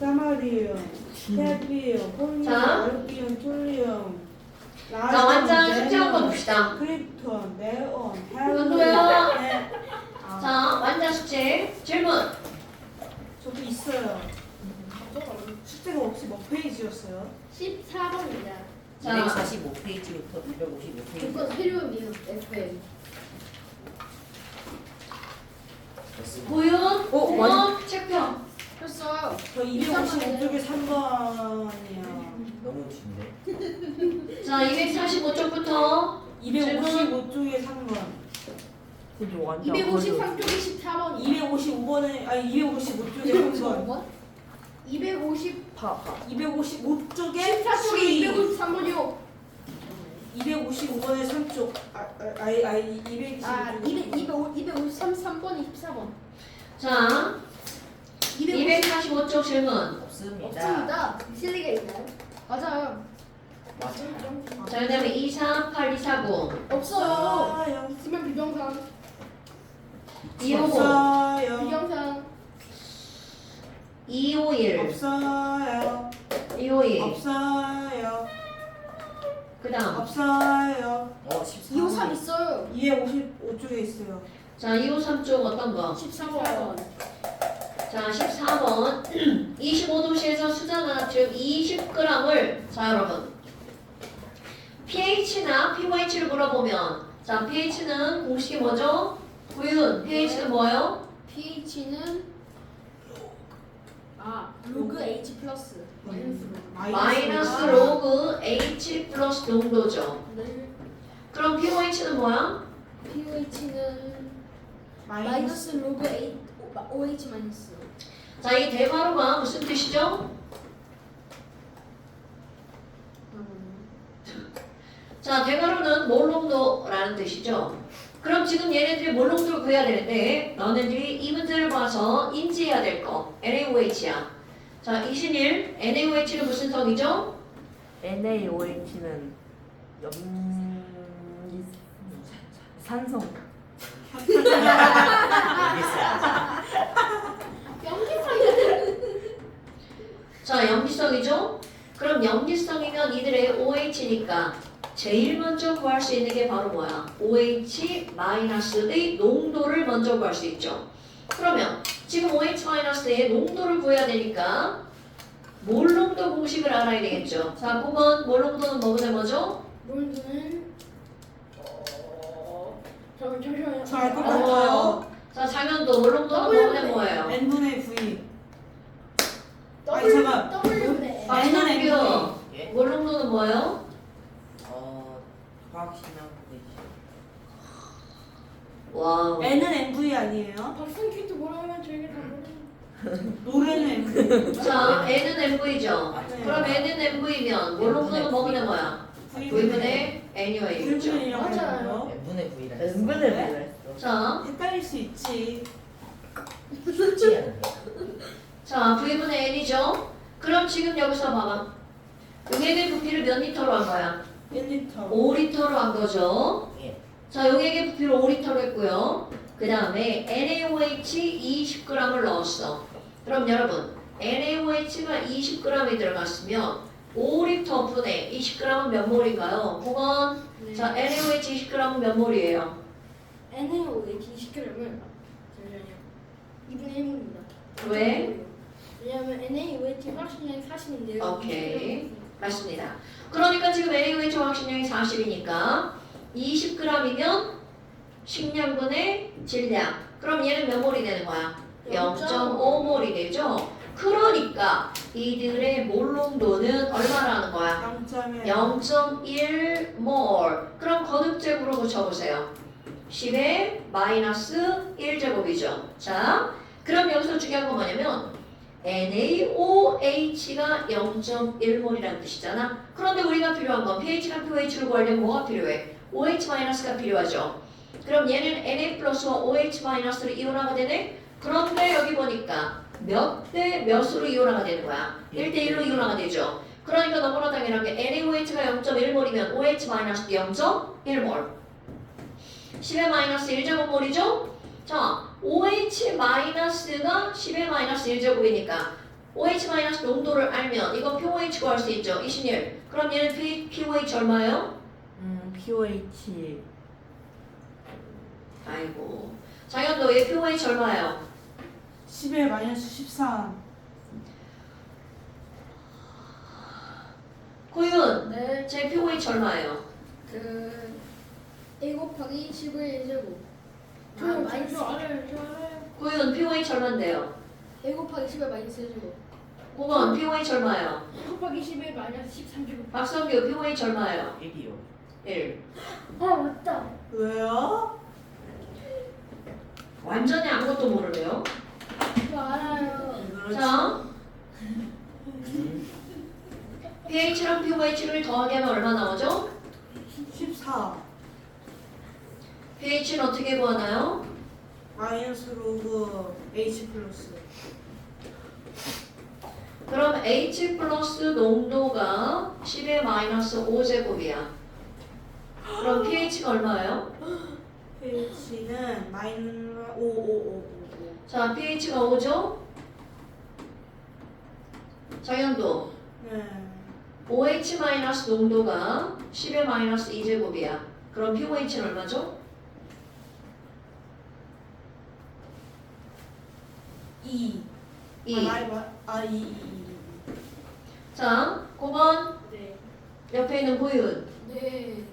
사마리움, 테비움, 폴리움, 자. 알비움, 톨리움, 자, 완전 숙제 한번 봅시다. 크립톤, 네온, 이것도요. 네. 자, 완전 숙제. 질문. 저도 있어요. 숙제가 혹시 몇 페이지였어요? 14번입니다. 자. 245페이지부터 255페이지. 조건 필요미음 FM. 보윤, 맞아. 체크형. 했어요. 저 255쪽에 3번이요. 너무 긴데? 자, 245쪽부터 255쪽에 3번. 253쪽에 14번. 255번에 아니 255쪽에 3번. 250. 255쪽에 14쪽에 253번이요. 255번에 3쪽. 아니 200. 253번이 14번. 자, 245쪽 질문. 없습니다. 없습니다. 실리가 있나요? 맞아요. 맞아. 자, 그 다음에 248, 249. 없어요. 쓰면 비정상. 255, 없어요. 비정상. 251, 없어요. 252. 없어요. 그 다음. 없어요. 253 있어요. 255쪽에 있어요. 자, 253쪽 어떤 거? 14번. 자, 14번. 25도씨에서 수자나트륨 20g을, 자, 여러분. pH나 pH를 물어보면, 자, pH는 공식이 뭐죠? 구윤, pH는 뭐예요? pH는 로그 H 플러스 마이너스 로그 H 플러스 농도죠. 그럼 pH는 뭐야? pH는 마이너스 로그 OH 마이너스. 자, 이 대괄호가 무슨 뜻이죠? 자, 대괄호는 몰농도라는 뜻이죠. 그럼 지금 얘네들이 몰농도를 구해야 되는데 너네들이 이 문제를 봐서 인지해야 될 거 NaOH야. 자, 이신일 NaOH는 무슨 성이죠? NaOH는 산성. 자, 염기성이죠? 그럼 염기성이면 이들의 OH니까 제일 먼저 구할 수 있는 게 바로 뭐야? OH-의 농도를 먼저 구할 수 있죠. 그러면 지금 OH-의 농도를 구해야 되니까 몰농도 공식을 알아야 되겠죠. 자, 9번 몰농도는 뭐보다 뭐죠? 롤드는 잠시만요. 저 알 것 같아요. 자, 장현도 몰농도는 뭐보다 뭐예요? n분의 v. 아니, 잠깐. W네. 박찬규 예? 몰농도는 뭐예요? 화학신학 페이지. 와우. n은 nv 아니에요? 박승기도 뭐라 하면 저희가 다 모르는. 노래는 nv. 자, N은 MV죠. 네. 그럼 N은 MV면 몰농도는 뭐보다 뭐야? V분의 N이와 A겠죠. V분이라고 맞아요. 하는 n분의 v라 은근을 네? 몰랐어. 자, 헷갈릴 수 있지. 쉽지 않은데. 자, V분의 N이죠. 그럼 지금 여기서 봐봐. 용액의 부피를 몇 리터로 한 거야? 1리터. 5리터로 한 거죠. 예. 자, 용액의 부피를 5리터로 했고요. 그 다음에 NaOH 20g을 넣었어. 그럼 여러분, NaOH가 20g이 들어갔으면 5리터 분의 20g은 몇 몰인가요? 9번. 네. 자, NaOH 20g은 몇 몰이에요? NaOH 20g을 잠시만요. 2분의 1입니다. 왜? 왜냐하면 NaOH 활성량이 40인데요. 오케이. 맞습니다. 그러니까 지금 NaOH 활성량이 40이니까 20g이면 식량분의 질량. 그럼 얘는 몇 몰이 되는 거야? 0.5몰이 되죠? 그러니까 이들의 몰농도는 얼마라는 거야? 0.1몰. 그럼 거듭제곱으로 고쳐보세요. 10의 마이너스 1제곱이죠. 자, 그럼 여기서 중요한 건 뭐냐면 NaOH가 0.1몰이라는 뜻이잖아. 그런데 우리가 필요한 건 pH랑 pH를 구하려면 뭐가 필요해? OH-가 필요하죠. 그럼 얘는 Na 플러스와 OH-를 이온화가 되네? 그런데 여기 보니까 몇 대 몇으로 이온화가 되는 거야? 1대1로 이온화가 되죠. 그러니까 너무나 당연한 게 NaOH가 0.1몰이면 OH-도 0.1몰. 10의 마이너스 1제곱몰이죠? 자, OH-가 10의 마이너스 1제곱이니까 OH 마이너스 농도를 알면 이건 pOH 구할 수 있죠. 이신일. 그럼 얘는 pOH 얼마예요? pOH 아이고. 장현도 얘 pOH 얼마예요? 10에 마이너스 13. 고윤. 네. 제 pOH 얼마예요? A 곱하기 10의 1제곱. 저 알아요. 저 알아요. 고윤 pOH 얼마인데요? A 곱하기 10의 마이너스 1제곱. 5번 pOH 얼마예요? A 곱하기 10의 마이너스 13제곱. 박성규 pOH 얼마예요? 1이요. 1. 아 맞다. 왜요? 완전히 아무것도 모르네요. 저 알아요. 자, pH랑 pOH를 더하게 하면 얼마 나오죠? 14. pH는 어떻게 구하나요? 마이너스 로그 H 플러스. 그럼 H 플러스 농도가 10의 마이너스 5제곱이야. 그럼 pH가 얼마예요? pH는 마이너스 5. 자, pH가 5죠? 장현도 네. OH 마이너스 농도가 10의 마이너스 2제곱이야. 그럼 pOH는 얼마죠? 2. 2. 2. 자, 9번 네. 옆에 있는 고윤. 네.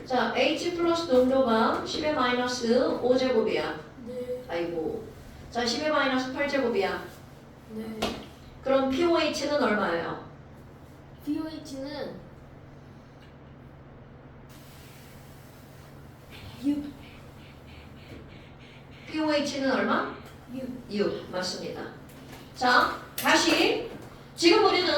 자, H 플러스 농도가 10의 마이너스 5제곱이야. 네. 아이고. 자, 10의 마이너스 8제곱이야. 네. 그럼 pOH는 얼마예요? pOH는 pOH는 얼마? 6. 6. 맞습니다. 자, 다시. 지금 우리는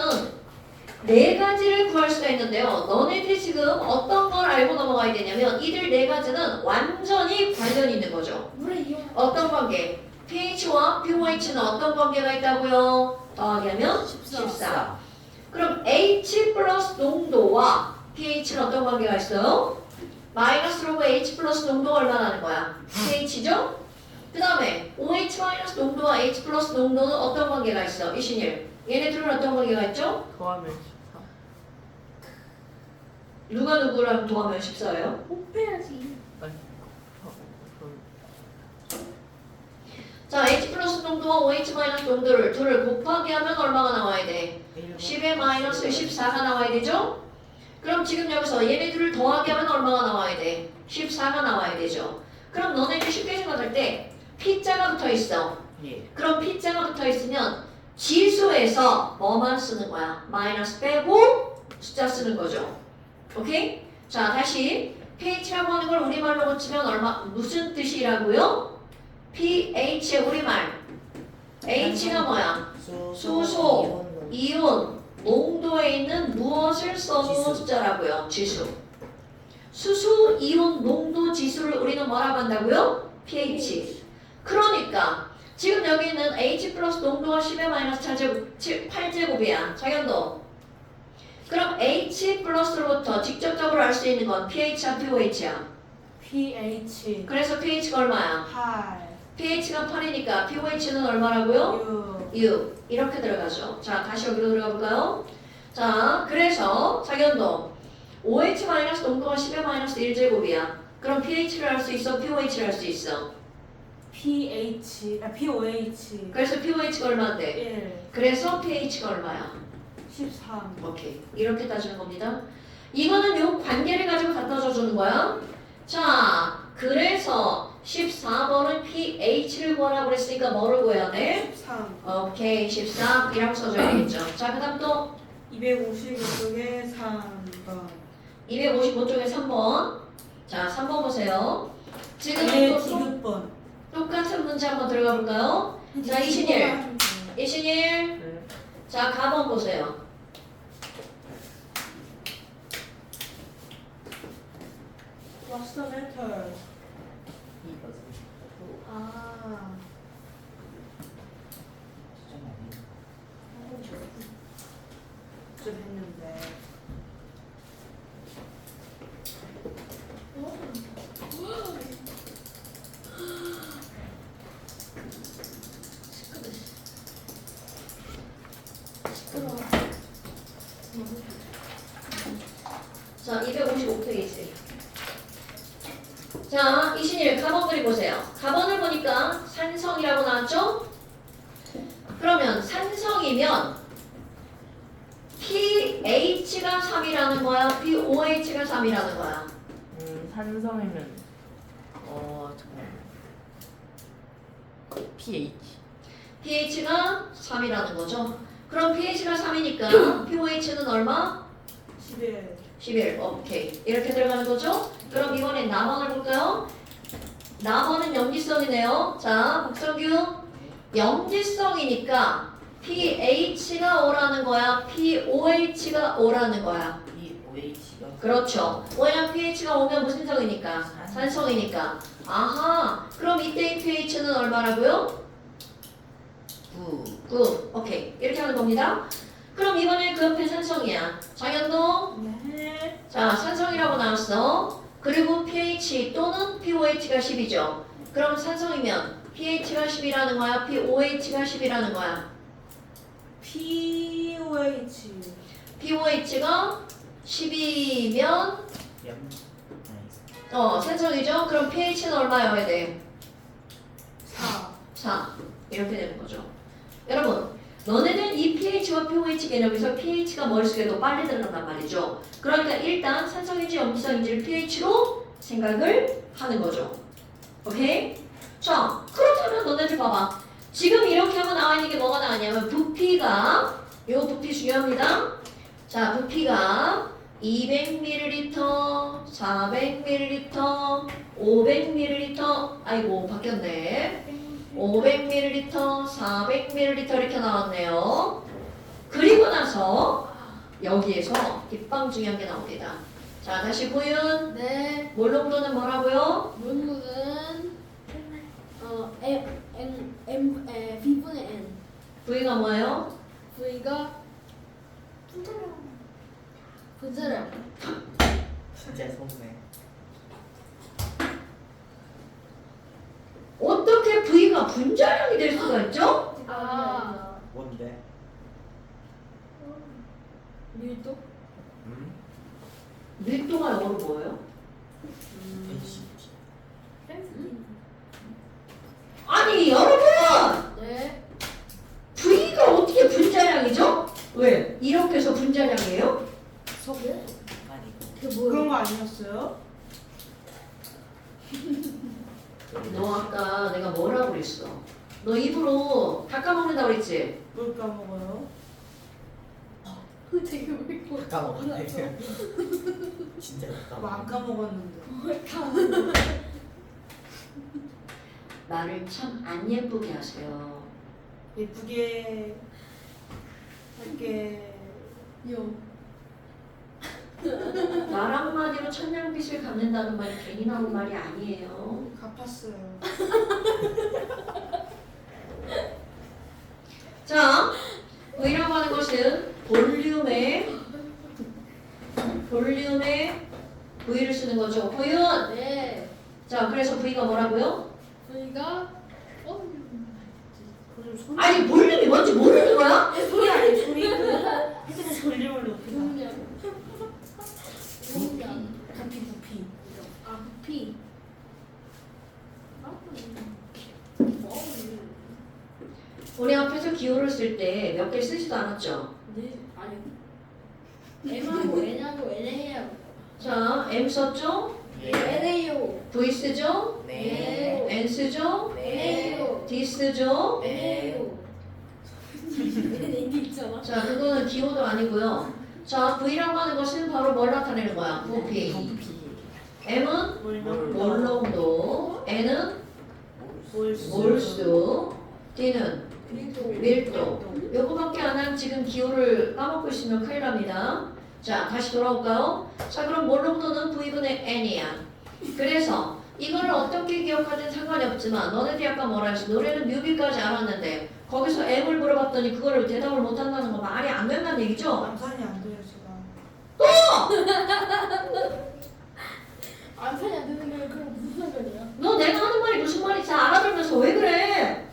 네 가지를 구할 수가 있는데요. 너네들이 지금 어떤 걸 알고 넘어가야 되냐면 이들 네 가지는 완전히 관련이 있는 거죠. 물에 이용. 어떤 관계? pH와 pOH는 어떤 관계가 있다고요? 더하기 하면 14. 그럼 H 플러스 농도와 pH는 어떤 관계가 있어요? 마이너스 로그 H 플러스 농도가 얼마나 나는 거야? pH죠? 그 다음에 OH 마이너스 농도와 H 플러스 농도는 어떤 관계가 있어? 이신일. 얘네들은 어떤 관계가 있죠? 더하면 14 누가 누구랑 더하면 14예요? 곱해야지. 자, H 플러스 농도와 OH 마이너스 농도를 둘을 곱하기 하면 얼마가 나와야 돼? 10의 마이너스 14가 나와야 되죠? 그럼 지금 여기서 얘네들을 더하기 하면 얼마가 나와야 돼? 14가 나와야 되죠? 그럼 너네들 쉽게 생각할 때 P자가 붙어 있어. 예. 그럼 P자가 붙어 있으면 지수에서 뭐만 쓰는 거야? 마이너스 빼고 숫자 쓰는 거죠. 오케이? 자, 다시 pH라고 하는 걸 우리말로 고치면 무슨 뜻이라고요? pH의 우리말. H가 뭐야? 수소, 이온, 농도에 있는 무엇을 써놓은 지수. 숫자라고요? 지수. 수소, 이온, 농도 지수를 우리는 뭐라고 한다고요? pH. 그러니까 지금 여기 있는 H 플러스 농도가 10의 마이너스 8제곱이야. 장현도. 그럼 H 플러스로부터 직접적으로 알 수 있는 건 pH야, pOH야. pH. 그래서 pH가 얼마야? 8. pH가 8이니까 pOH는 얼마라고요? 6. 6. 이렇게 들어가죠. 자, 다시 여기로 들어가 볼까요? 자, 그래서 장현도 OH 마이너스 농도가 10의 마이너스 1제곱이야. 그럼 pH를 알 수 있어? pOH를 알 수 있어? pOH. 그래서 pOH가 얼마인데? 1. 그래서 pH가 얼마야? 13. 오케이. 이렇게 따지는 겁니다. 이거는 요 관계를 가지고 갖다 줘주는 거야. 자, 그래서 14번은 pH를 구하라고 그랬으니까 뭐를 구해야 돼? 13. 오케이, 13이라고 써줘야 되겠죠. 자, 그 다음 또 255쪽에 3번. 255쪽에 3번. 자, 3번 보세요. 지금 네, 또 디귿번. 똑같은 문제 한번 들어가 볼까요? 자, 이신일. 이신일. 네. 자, 가번 보세요. What's the matter? 2번. 아. 좀 했는데. 자, 255페이지. 자, 이신일 가번 그려보세요. 가번을 보니까 산성이라고 나왔죠? 그러면 산성이면 pH가 3이라는 거야? pOH가 3이라는 거야? 산성이면 잠깐만. pH. pH가 3이라는 거죠. 그럼 pH가 3이니까 pOH는 얼마? 11. 11. 오케이. 이렇게 들어가는 거죠? 그럼 이번엔 남원을 볼까요? 남원은 염기성이네요. 자, 박성규. 염기성이니까 pH가 오라는 거야? pOH가 오라는 거야? 이 OH가 그렇죠. 왜냐면 pH가 오면 무슨 성이니까? 산성이니까. 아하. 그럼 이때의 pH는 얼마라고요? 9. 9. 오케이. 이렇게 하는 겁니다. 그럼 이번에 그 옆에 산성이야. 장현도. 네. 자, 산성이라고 나왔어. 그리고 pH 또는 pOH가 10이죠. 그럼 산성이면 pH가 10이라는 거야? pOH가 10이라는 거야? POH. pOH가 10이면 염. 산성이죠. 그럼 pH는 얼마여야 돼? 4. 4. 이렇게 되는 거죠. 여러분, 너네는 이 pH와 pOH 개념에서 pH가 머릿속에 더 빨리 들어간단 말이죠. 그러니까 일단 산성인지 염기성인지를 pH로 생각을 하는 거죠. 오케이? 자, 그렇다면 너네들 봐봐. 지금 이렇게 하면 나와 있는 게 뭐가 나왔냐면 부피가, 요 부피 중요합니다. 자, 부피가 200ml, 400ml, 500ml, 아이고 바뀌었네. 500ml, 400ml 이렇게 나왔네요. 그리고 나서 여기에서 빗방 중요한 게 나옵니다. 자, 다시 보윤. 네. 몰롱도는 뭐라고요? 문구는 B분의 N. V가 뭐예요? V가 분자량. 진짜 속네. 어떻게 V가 분자량이 될 수가 있죠? 아. 뭔데? 밀도? 밀도가 영어로 뭐예요? density. 아니 여러분! 네. V가 어떻게 분자량이죠? 왜? 이렇게 해서 분자량이에요? 석유? 아니 그게 그런 뭐예요? 거 아니었어요? 너 아까 내가 뭐라고 그랬어? 너 입으로 다 까먹는다고 그랬지? 뭘 까먹어요? 되게 맵고. 까먹었네. 진짜 뭐 안 까먹었네. 까먹었는데. 말을 참 안 예쁘게 하세요. 예쁘게 할게. 요. 말 한마디로 천냥빚을 갚는다는 말이 괜히 나온 말이 아니에요. 갚았어요. 자, V라고 하는 것은 볼륨의 V를 쓰는 거죠. 보윤! 네. 자, 그래서 V가 뭐라고요? V가 그럼 소리. 아니, 볼륨이 뭔지 모르는 거야? 소리 아니 소리. 헤드폰 볼륨을 높이다. 분량. 분량. 부피. 아, 부피. 우리 앞에서 기호를 쓸 때 몇 개 쓰지도 않았죠? 네. 아니. M하고 N하고 NA하고. 자, M 썼죠? NA요. V 쓰죠? 네. N 쓰죠? NA요. D 쓰죠? NA요. NA 있잖아. 자, 그거는 기호도 아니고요. 자, V라고 하는 것은 바로 뭘 나타내는 거야? 부피. M은 몰롱도, N은 몰수, D는 밀도. 요거밖에 안 하면 지금 기호를 까먹고 있으면 큰일 납니다. 자, 다시 돌아올까요? 자, 그럼 몰롱도는 V분의 N이야. 그래서 이거를 어떻게 기억하든 상관이 없지만 너네들이 아까 뭐라 했어? 노래는 뮤비까지 알았는데 거기서 M을 물어봤더니 그거를 대답을 못한다는 거 말이 안 된다는 얘기죠? 남산이 안 돼요 제가. 안산이 안 되는 게 그럼 무슨 상관이야? 너 내가 하는 말이 무슨 말인지 알아들면서 왜 그래?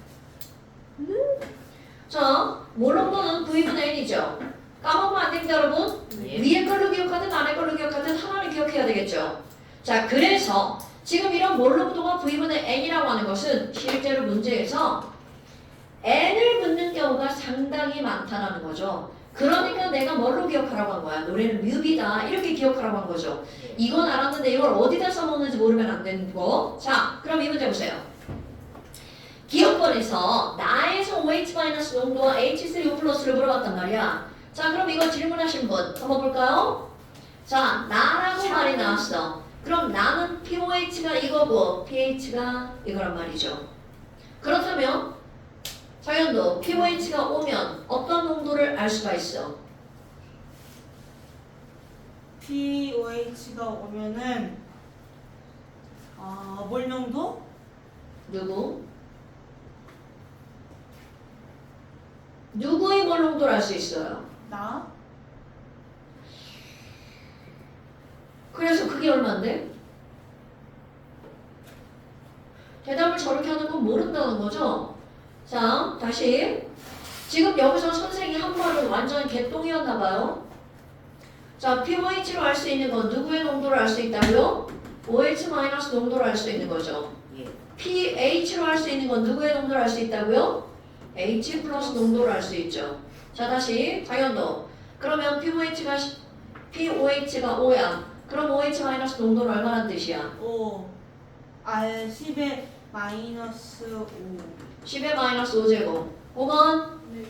자, 몰롱도는 V분의 N이죠. 까먹으면 안 됩니다, 여러분. 예. 위에 걸로 기억하든 아래 걸로 기억하든 하나는 기억해야 되겠죠. 자, 그래서 지금 이런 몰록도가 V분의 N이라고 하는 것은 실제로 문제에서 N을 묻는 경우가 상당히 많다라는 거죠. 그러니까 내가 뭘로 기억하라고 한 거야? 노래는 뮤비다. 이렇게 기억하라고 한 거죠. 이건 알았는데 이걸 어디다 써먹는지 모르면 안 되는 거. 자, 그럼 이 문제 보세요. 기억번에서 나에서 OH- 농도와 H3O 플러스를 물어봤단 말이야. 자, 그럼 이거 질문하신 분 한번 볼까요? 자, 나라고 말이 나왔어. 그럼 나는 pOH가 이거고 pH가 이거란 말이죠. 그렇다면 자연도 pOH가 오면 어떤 농도를 알 수가 있어? POH가 오면은 몰농도? 누구? 누구의 몰 농도를 알 수 있어요? 나? 그래서 그게 얼마인데? 대답을 저렇게 하는 건 모른다는 거죠? 자, 다시. 지금 여기서 선생님이 한 말은 완전 개똥이었나 봐요. 자, pOH로 알 수 있는 건 누구의 농도를 알 수 있다고요? OH- 농도를 알 수 있는 거죠. 예. pH로 할 수 있는 건 누구의 농도를 알 수 있다고요? H 플러스 농도를 알 수 있죠. 자, 다시 당연도. 그러면 pOH가 5야. 그럼 OH- 농도는 얼마란 뜻이야? 10의 마이너스 5. 10의 마이너스 5제곱. 5번 네.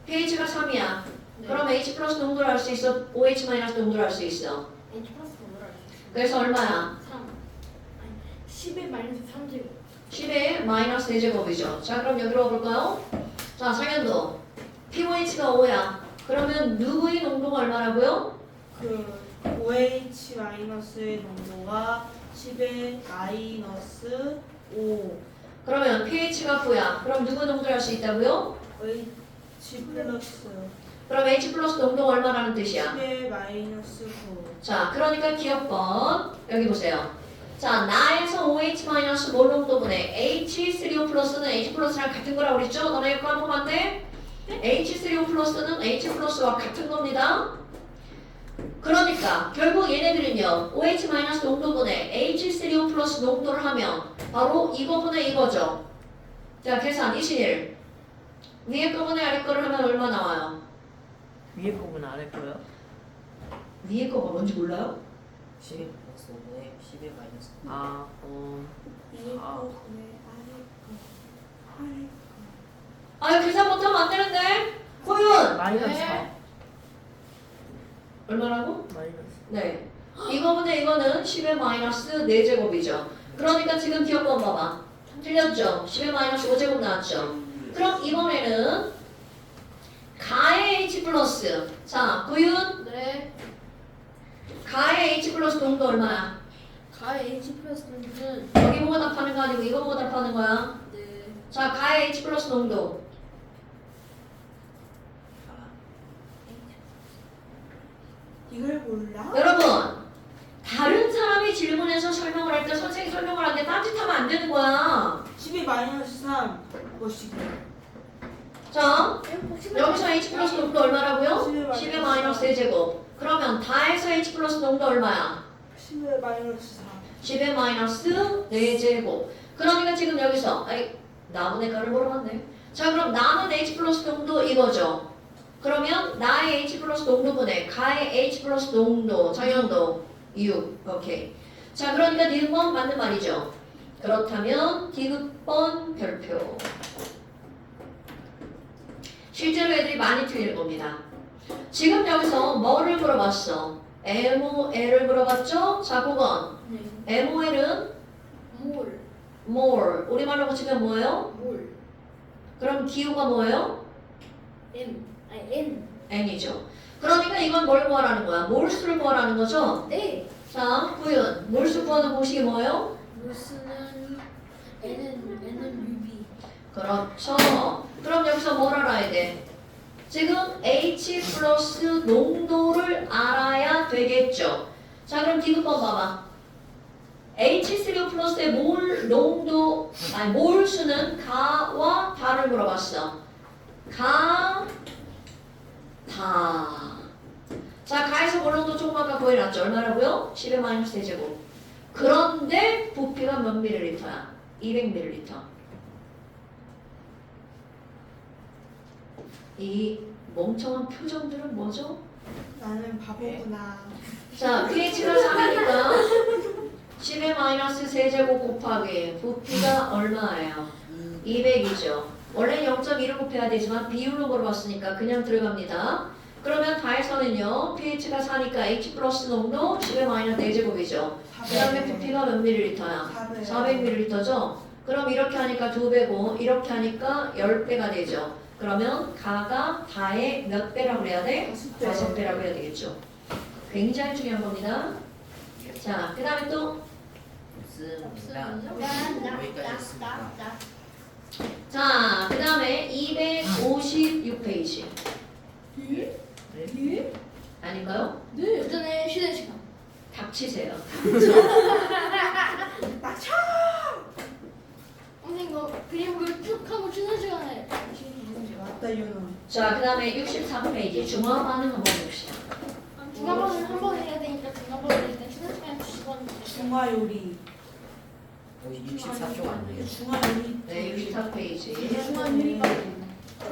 pH가 3이야. 네. 그럼 H 플러스 농도를 알 수 있어? OH- 농도를 알 수 있어. H 플러스 뭐를 알수 있어요? 그래서 얼마야? 3. 아니 10의 마이너스 3제곱. 10의 마이너스 4제곱이죠. 자, 그럼 여기로 와볼까요? 자, 상현도 pOH가 5야. 그러면 누구의 농도가 얼마라고요? 그 OH-의 농도가 10의 마이너스 5. 그러면 pH가 9야. 그럼 누구 농도를 알 수 있다고요? H 플러스 그럼 H 플러스 농도가 얼마라는 뜻이야? 10의 마이너스 9. 자, 그러니까 기억번 여기 보세요. 자, 나에서 OH- 몰 농도분의 H3O 플러스는 H 플러스랑 같은 거라고 그랬죠? 너네 이거 까먹으면 안 돼? H3O 플러스는 H 플러스와 같은 겁니다. 그러니까 결국 얘네들은요 OH- 농도분의 H3O 플러스 농도를 하면 바로 이거분의 이거죠. 자, 계산 21. 위에 거분의 아래 거를 하면 얼마 나와요? 위에 거는 안 했고요. 위에 거가 뭔지 몰라요? 10의 플러스 5분의 10의 마이너스. 아, 위에 아. 거, 네, 아래 거, 아래 거. 아유, 계산 못하면 안 되는데. 고윤 마이너스 네. 4. 얼마라고? 마이너스. 네. 이거분의 이거는 10의 마이너스 4제곱이죠. 그러니까 지금 기억번 봐봐. 틀렸죠? 10의 마이너스 5제곱 나왔죠? 그럼 이번에는 가의 H 플러스. 자, 구윤 네. 가의 H 플러스 농도 얼마야? 가의 H 플러스 농도는 여기 보고 답하는 거 아니고 이거 보고 답하는 거야. 네. 자, 가의 H 플러스 농도. 이걸 몰라? 여러분, 다른 사람이 질문해서 설명을 할 때 선생님이 설명을 하는데 딴짓하면 안 되는 거야. 10의 마이너스 3 뭐시기? 자, 여기서 H 플러스 농도 얼마라고요? 10의 10의 마이너스 4제곱. 그러면 다해서 H 플러스 농도 얼마야? 10의 마이너스 4. 10의 마이너스 4제곱. 그러니까 지금 여기서 아이 나무네 가를 물어봤네. 자, 그럼 나는 H 플러스 농도 이거죠. 그러면 나의 H 플러스 농도분의 가의 H 플러스 농도 정연도 6. 오케이. 자, 그러니까 디귿번 맞는 말이죠. 그렇다면 디귿번 별표. 실제로 애들이 많이 틀릴 겁니다. 지금 여기서 뭐를 물어봤어? MOL을 물어봤죠? 자, 그건 네. MOL은 몰. more. 우리말로 고치면 뭐예요? 몰. 그럼 기호가 뭐예요? M. 아니 N. N이죠. 그러니까 이건 뭘 구하라는 거야? 몰수를 구하라는 거죠? 네. 자, 구윤. 몰수 구하는 공식이 뭐예요? 몰수는 N은 UV. 그렇죠. 그럼 여기서 뭘 알아야 돼? 지금 H 플러스 농도를 알아야 되겠죠. 자, 그럼 디귿번 봐봐. H3O 플러스의 몰 농도, 아니 몰수는 가와 다를 물어봤어. 가, 다. 자, 가에서 몰롱도 조금 아까 보여놨죠. 얼마라고요? 10의 마이너스 대제곱. 그런데 부피가 몇 밀리리터야? 200ml. 이 멍청한 표정들은 뭐죠? 나는 바보구나. 자, pH가 3이니까 10의 마이너스 세제곱 곱하기 부피가 얼마예요? 200이죠. 원래 0.1을 곱해야 되지만 비율로 물어봤으니까 그냥 들어갑니다. 그러면 다해서는요. pH가 4니까 H 플러스 농도 10의 마이너스 4제곱이죠. 그 다음에 부피가 몇 밀리리터야? 400ml죠. 그럼 이렇게 하니까 2배고 이렇게 하니까 10배가 되죠. 그러면 가가 다의 몇 배라고 해야 돼? 5배라고 해야 되겠죠. 굉장히 중요한 겁니다. 자, 그 다음에 또 없습니다. 여기까지 했습니다. 자, 그 다음에 256페이지 아닌가요? 네. 그 전에 쉬는 시간. 닥치세요. 낙차. 선생님 이거 그림을 쭉 하고 쉬는 시간에 맞다 이현아. 자, 그 다음에 64페이지 중화 반응 한번 봅시다. 중간반을 한 번 해야 되니까 중간반을 일단 쉬는 시간에 주시건 중화 요리. 64쪽 아니에요? 중화 요리. 네, 64페이지. 중간 요리가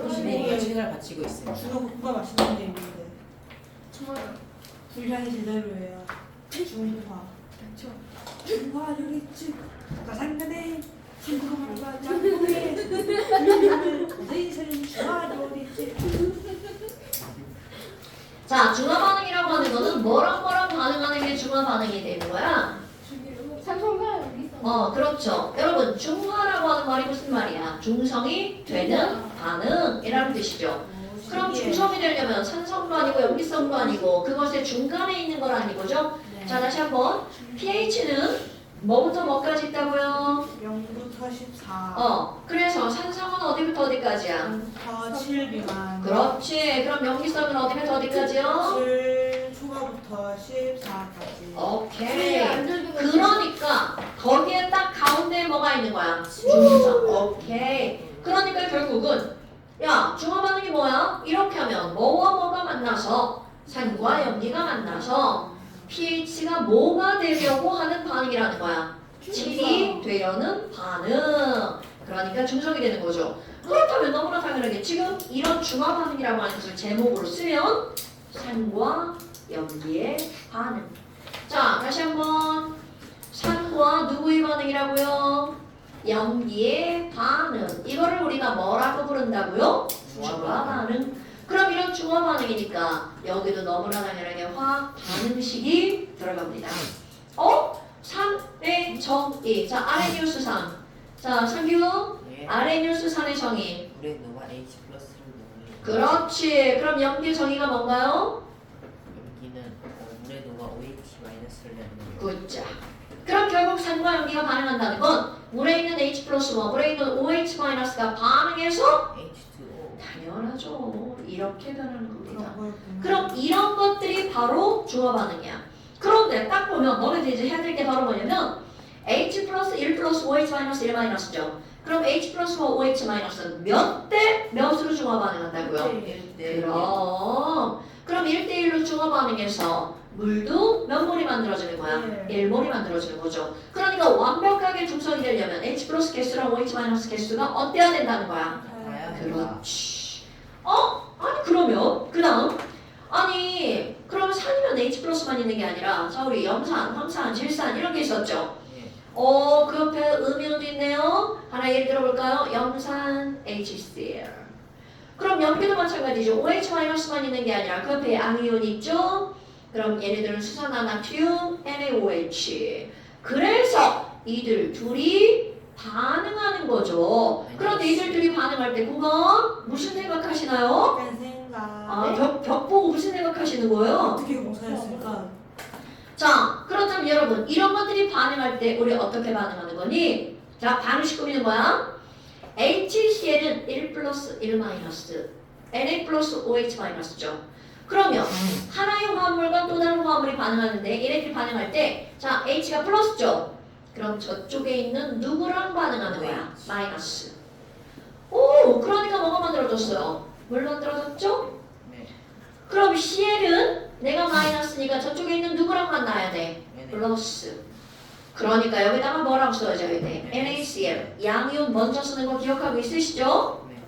우리가 시간을 바치고 있어요. 중화 볶음밥 맛있는 데 있는데 정말 분량이 제대로 해야 중화. 그렇죠. 중화 요리집 가상면에 중화가 짬뽕에 우리는 어디서는 중화 요리집. 자, 중화 반응이라고 하는 거는 뭐랑 반응하는 게 중화 반응이 되는 거야? 산소가 여기 있어. 그렇죠. 여러분, 중화라고 하는 말이 무슨 말이야? 중성이 되는 반응이라는 뜻이죠. 그럼 중성이 되려면 산성도 아니고 염기성도 아니고 그것의 중간에 있는 거라는 거죠. 자, 다시 한번. pH는 뭐부터 뭐까지 있다고요? 0부터 14. 그래서 산성은 어디부터 어디까지야? 0부터 7 미만. 그렇지. 그럼 염기성은 어디부터 어디까지요? 7 초과부터 14까지. 오케이. 그러니까 거기에 딱 가운데에 뭐가 있는 거야? 중성. 오케이. 그러니까 결국은 야, 중화 반응이 뭐야? 이렇게 하면 뭐와 뭐가 만나서 산과 염기가 만나서 pH가 뭐가 되려고 하는 반응이라는 거야. 7이 되려는 반응. 그러니까 중성이 되는 거죠. 그렇다면 너무나 당연하게 지금 이런 중화 반응이라고 하는 것을 제목으로 쓰면 산과 염기의 반응. 자, 다시 한번. 산과 누구의 반응이라고요? 염기의 반응. 이거를 우리가 뭐라고 부른다고요? 중화 반응. 그럼 이런 중화 반응이니까 여기도 너무나 당연하게 화학 반응식이 들어갑니다. 산의 정의. 자, 아레니우스 산. 자, 상규. 예. 아레니우스 산의 정의. 물에 녹아 H 플러스를 넣으면 그렇지. 그럼 염기의 정의가 뭔가요? 여기는 물에 녹아 OH 마이너스를 내는 굿자. 그럼 결국 산과 염기가 반응한다는 건 물에 있는 H 플러스와 물에 있는 OH 마이너스가 반응해서 H2O. 당연하죠. 이렇게 변하는 겁니다. 그런 걸 그럼 이런 것들이 바로 중화 반응이야. 그런데 딱 보면 너네들 이제 해야 될 게 바로 뭐냐면 H 플러스 1 플러스 OH 마이너스 1 마이너스죠. 그럼 H 플러스와 OH 마이너스는 몇 대 몇으로 중화 반응한다고요? 네. 그럼 1대1로 중화 반응해서 물도 몇 몰이 만들어지는 거야? 네. 1몰이 만들어지는 거죠. 그러니까 완벽하게 중성이 되려면 H 플러스 개수랑 OH 마이너스 개수가 어때야 된다는 거야? 그렇지. 아니 그러면 그 다음 아니 그러면 산이면 H 플러스만 있는 게 아니라 자 우리 염산, 황산, 질산 이런 게 있었죠. 예. 그 옆에 음이온도 있네요. 하나 예를 들어볼까요? 염산 HCl. 그럼 염기도 마찬가지죠. OH 마이너스만 있는 게 아니라 그 옆에 앙이온 있죠. 그럼 얘네들은 수산화나트륨 NaOH. 그래서 이들 둘이 반응하는 거죠. 그런데 이들 둘이 반응할 때 그건 무슨 생각하시나요? 약간 생각. 벽 보고 무슨 생각하시는 거예요? 어떻게 공사했을까? 자, 그렇다면 여러분 이런 것들이 반응할 때 우리 어떻게 반응하는 거니? 자, 반응식 꾸미는 거야. HCl은 1 플러스 1 마이너스 Na 플러스 OH 마이너스죠. 그러면 하나의 화합물과 또 다른 화합물이 반응하는데 얘네들이 반응할 때 자, H가 플러스죠. 그럼 저쪽에 있는 누구랑 반응하는 거야? 마이너스. 그러니까 뭐가 만들어졌어요? 물 만들어졌죠? 네. 그럼 CL은 내가 마이너스니까 저쪽에 있는 누구랑 만나야 돼? 얘네. 플러스. 그러니까 여기다가 뭐라고 써줘야 돼? NaCl. 양이온 먼저 쓰는 거 기억하고 있으시죠? 네.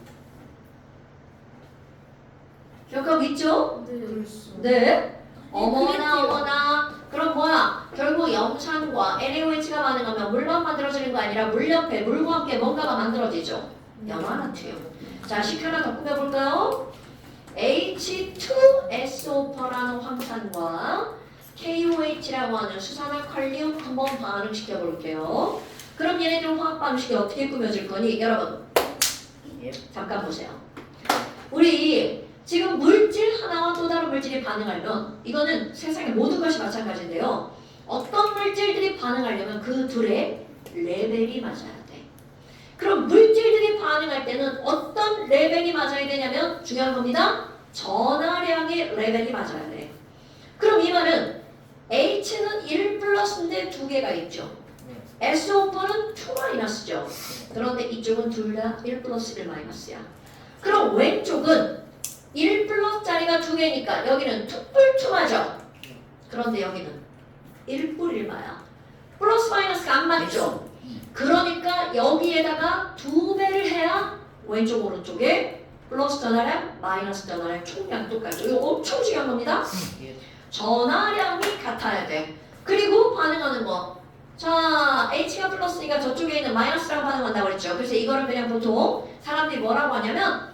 기억하고 있죠? 네. 그랬어. 네. 어머나 그랬지요. 어머나. 그럼 뭐야? 결국 염산과 NaOH가 반응하면 물만 만들어지는 거 아니라 물 옆에 물과 함께 뭔가가 만들어지죠. 염화나트륨. 자, 식 하나 더 꾸며볼까요? H2SO4라는 황산과 KOH라고 하는 수산화칼륨 한번 반응시켜 볼게요. 그럼 얘네들 화학 반응식이 어떻게 꾸며질 거니? 여러분 예. 잠깐 보세요. 우리 지금 물질 하나와 또 다른 물질이 반응하면 이거는 세상의 모든 것이 마찬가지인데요. 어떤 물질들이 반응하려면 그 둘의 레벨이 맞아야 돼. 그럼 물질들이 반응할 때는 어떤 레벨이 맞아야 되냐면 중요한 겁니다. 전하량의 레벨이 맞아야 돼. 그럼 이 말은 H는 1 플러스인데 두 개가 있죠. 네. SO4는 2 마이너스죠. 그런데 이쪽은 둘 다 1 플러스 1 마이너스야. 그럼 왼쪽은 1 플러스짜리가 두 개니까 여기는 2뿔2마죠. 그런데 여기는 1뿔 1마야. 플러스 마이너스가 안 맞죠. 그러니까 여기에다가 두 배를 해야 왼쪽 오른쪽에 플러스 전하량 마이너스 전하량 총량 똑같죠. 이거 엄청 중요한 겁니다. 예. 전하량이 같아야 돼. 그리고 반응하는 거. 자, H가 플러스니까 저쪽에 있는 마이너스랑 반응한다고 그랬죠. 그래서 이거를 그냥 보통 사람들이 뭐라고 하냐면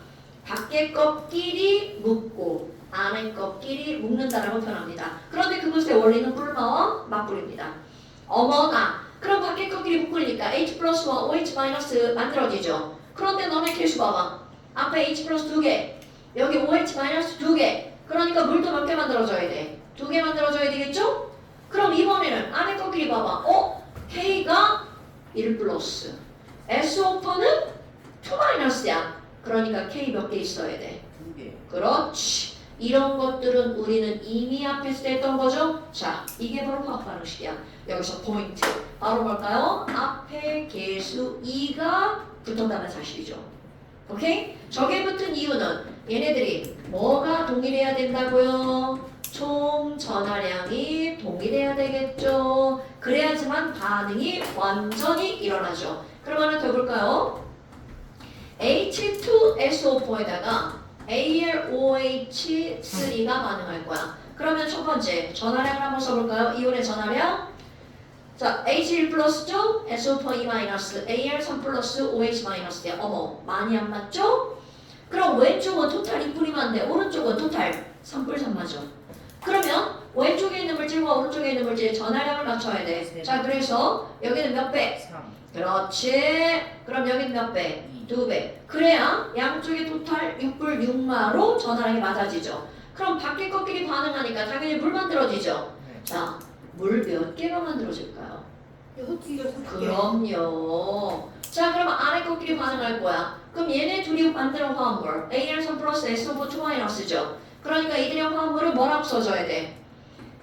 밖에 것끼리 묶고 안에 것끼리 묶는다라고 표현합니다. 그런데 그것의 원리는 불마와 맞불입니다. 어머나, 그럼 밖에 것끼리 묶으니까 H 플러스와 OH 마이너스 만들어지죠. 그런데 너네 개수 봐봐. 앞에 H 플러스 2개, 여기 OH 마이너스 2개. 그러니까 물도 몇 개 만들어줘야 돼? 2개 만들어줘야 되겠죠? 그럼 이번에는 안에 것끼리 봐봐. K가 1 플러스, SO4는 2 마이너스야. 그러니까 K 몇 개 있어야 돼? 2개. 그렇지. 이런 것들은 우리는 이미 앞에 했던 거죠? 자, 이게 바로 화학 반응식이야. 여기서 포인트. 바로 볼까요? 앞에 개수 2가 붙었다는 사실이죠. 오케이? 저게 붙은 이유는 얘네들이 뭐가 동일해야 된다고요? 총 전하량이 동일해야 되겠죠. 그래야지만 반응이 완전히 일어나죠. 그럼 하나 더 볼까요? H2SO4에다가 AlOH3가 반응할 거야. 그러면 첫 번째 전하량을 한번 써볼까요? 이온의 전하량. 자, H1 플러스죠? SO4 2 마이너스, Al 3 플러스, OH 마이너스야. 어머, 많이 안 맞죠? 그럼 왼쪽은 토탈 2뿔이면 오른쪽은 토탈 3뿔 3마죠. 그러면 왼쪽에 있는 물질과 오른쪽에 있는 물질의 전하량을 맞춰야 돼. 자, 그래서 여기는 몇 배? 3. 그렇지. 그럼 여기는 몇 배? 2. 2배. 그래야 양쪽의 토탈 6불 6마로 전하량이 맞아지죠. 그럼 밖에 것끼리 반응하니까 당연히 물 만들어지죠. 네. 자, 물 몇 개가 만들어질까요? 6개가 3개. 그럼요. 자, 그러면 안에 것끼리 반응할 거야. 그럼 얘네 둘이 만드는 화합물 Al3 플러스 SO4 2 마이너스죠. 그러니까 이들의 화합물을 뭐라고 써줘야 돼?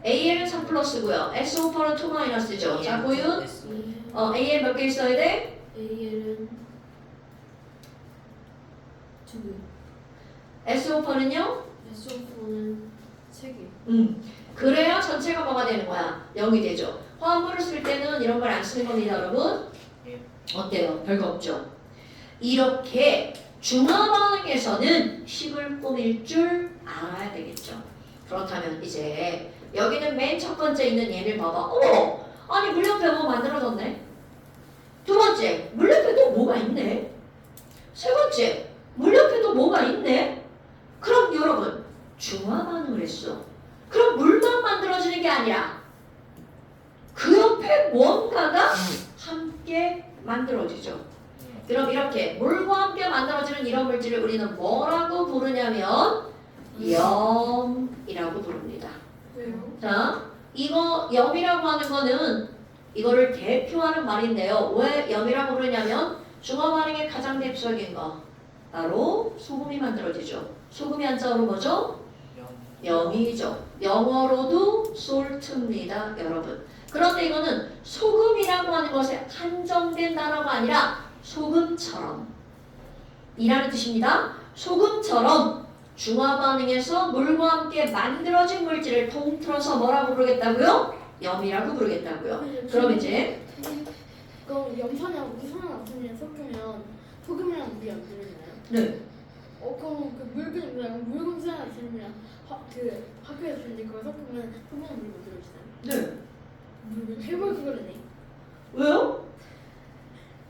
Al은 3 플러스고요. SO4는 2 마이너스죠. 자, 고윤. Al 몇 개 있어야 돼? Al은 2개. SO4는요? SO4는 3개. 그래야 전체가 뭐가 되는 거야? 0이 되죠. 화합물을 쓸 때는 이런 걸 안 쓰는 겁니다, 여러분. 예. 어때요? 별거 없죠? 이렇게 중화 반응에서는 식을 꾸밀 줄 알아야 되겠죠. 그렇다면 이제 여기는 맨 첫 번째 있는 얘를 봐봐. 어머! 아니 물 옆에 뭐 만들어졌네? 두 번째, 물 옆에 또 뭐가 있네? 세 번째, 물 옆에 또 뭐가 있네? 그럼 여러분, 중화 반응을 했어. 그럼 물만 만들어지는 게 아니라 그 옆에 뭔가가 함께 만들어지죠. 그럼 이렇게 물과 함께 만들어지는 이런 물질을 우리는 뭐라고 부르냐면 염이라고 부릅니다. 왜요? 자, 이거 염이라고 하는 거는 이거를 대표하는 말인데요. 왜 염이라고 부르냐면 중화 반응의 가장 대표적인 거 바로 소금이 만들어지죠. 소금이 한자어로 뭐죠? 염이죠. 영어로도 salt입니다, 여러분. 그런데 이거는 소금이라고 하는 것에 한정된 단어가 아니라 소금처럼 이라는 뜻입니다. 소금처럼 중화 반응에서 물과 함께 만들어진 물질을 통틀어서 뭐라고 부르겠다고요? 염이라고 부르겠다고요. 그럼 이제 그럼 염산이랑 이산화탄소랑 섞으면 소금이랑 물이 안 들어있나요? 네. 그럼 그 묽은 이산화탄소랑 그 학교에서 주는데 그걸 섞으면 소금이랑 물이 못 들어있나요? 네. 묽은 해볼 그거네. 왜요?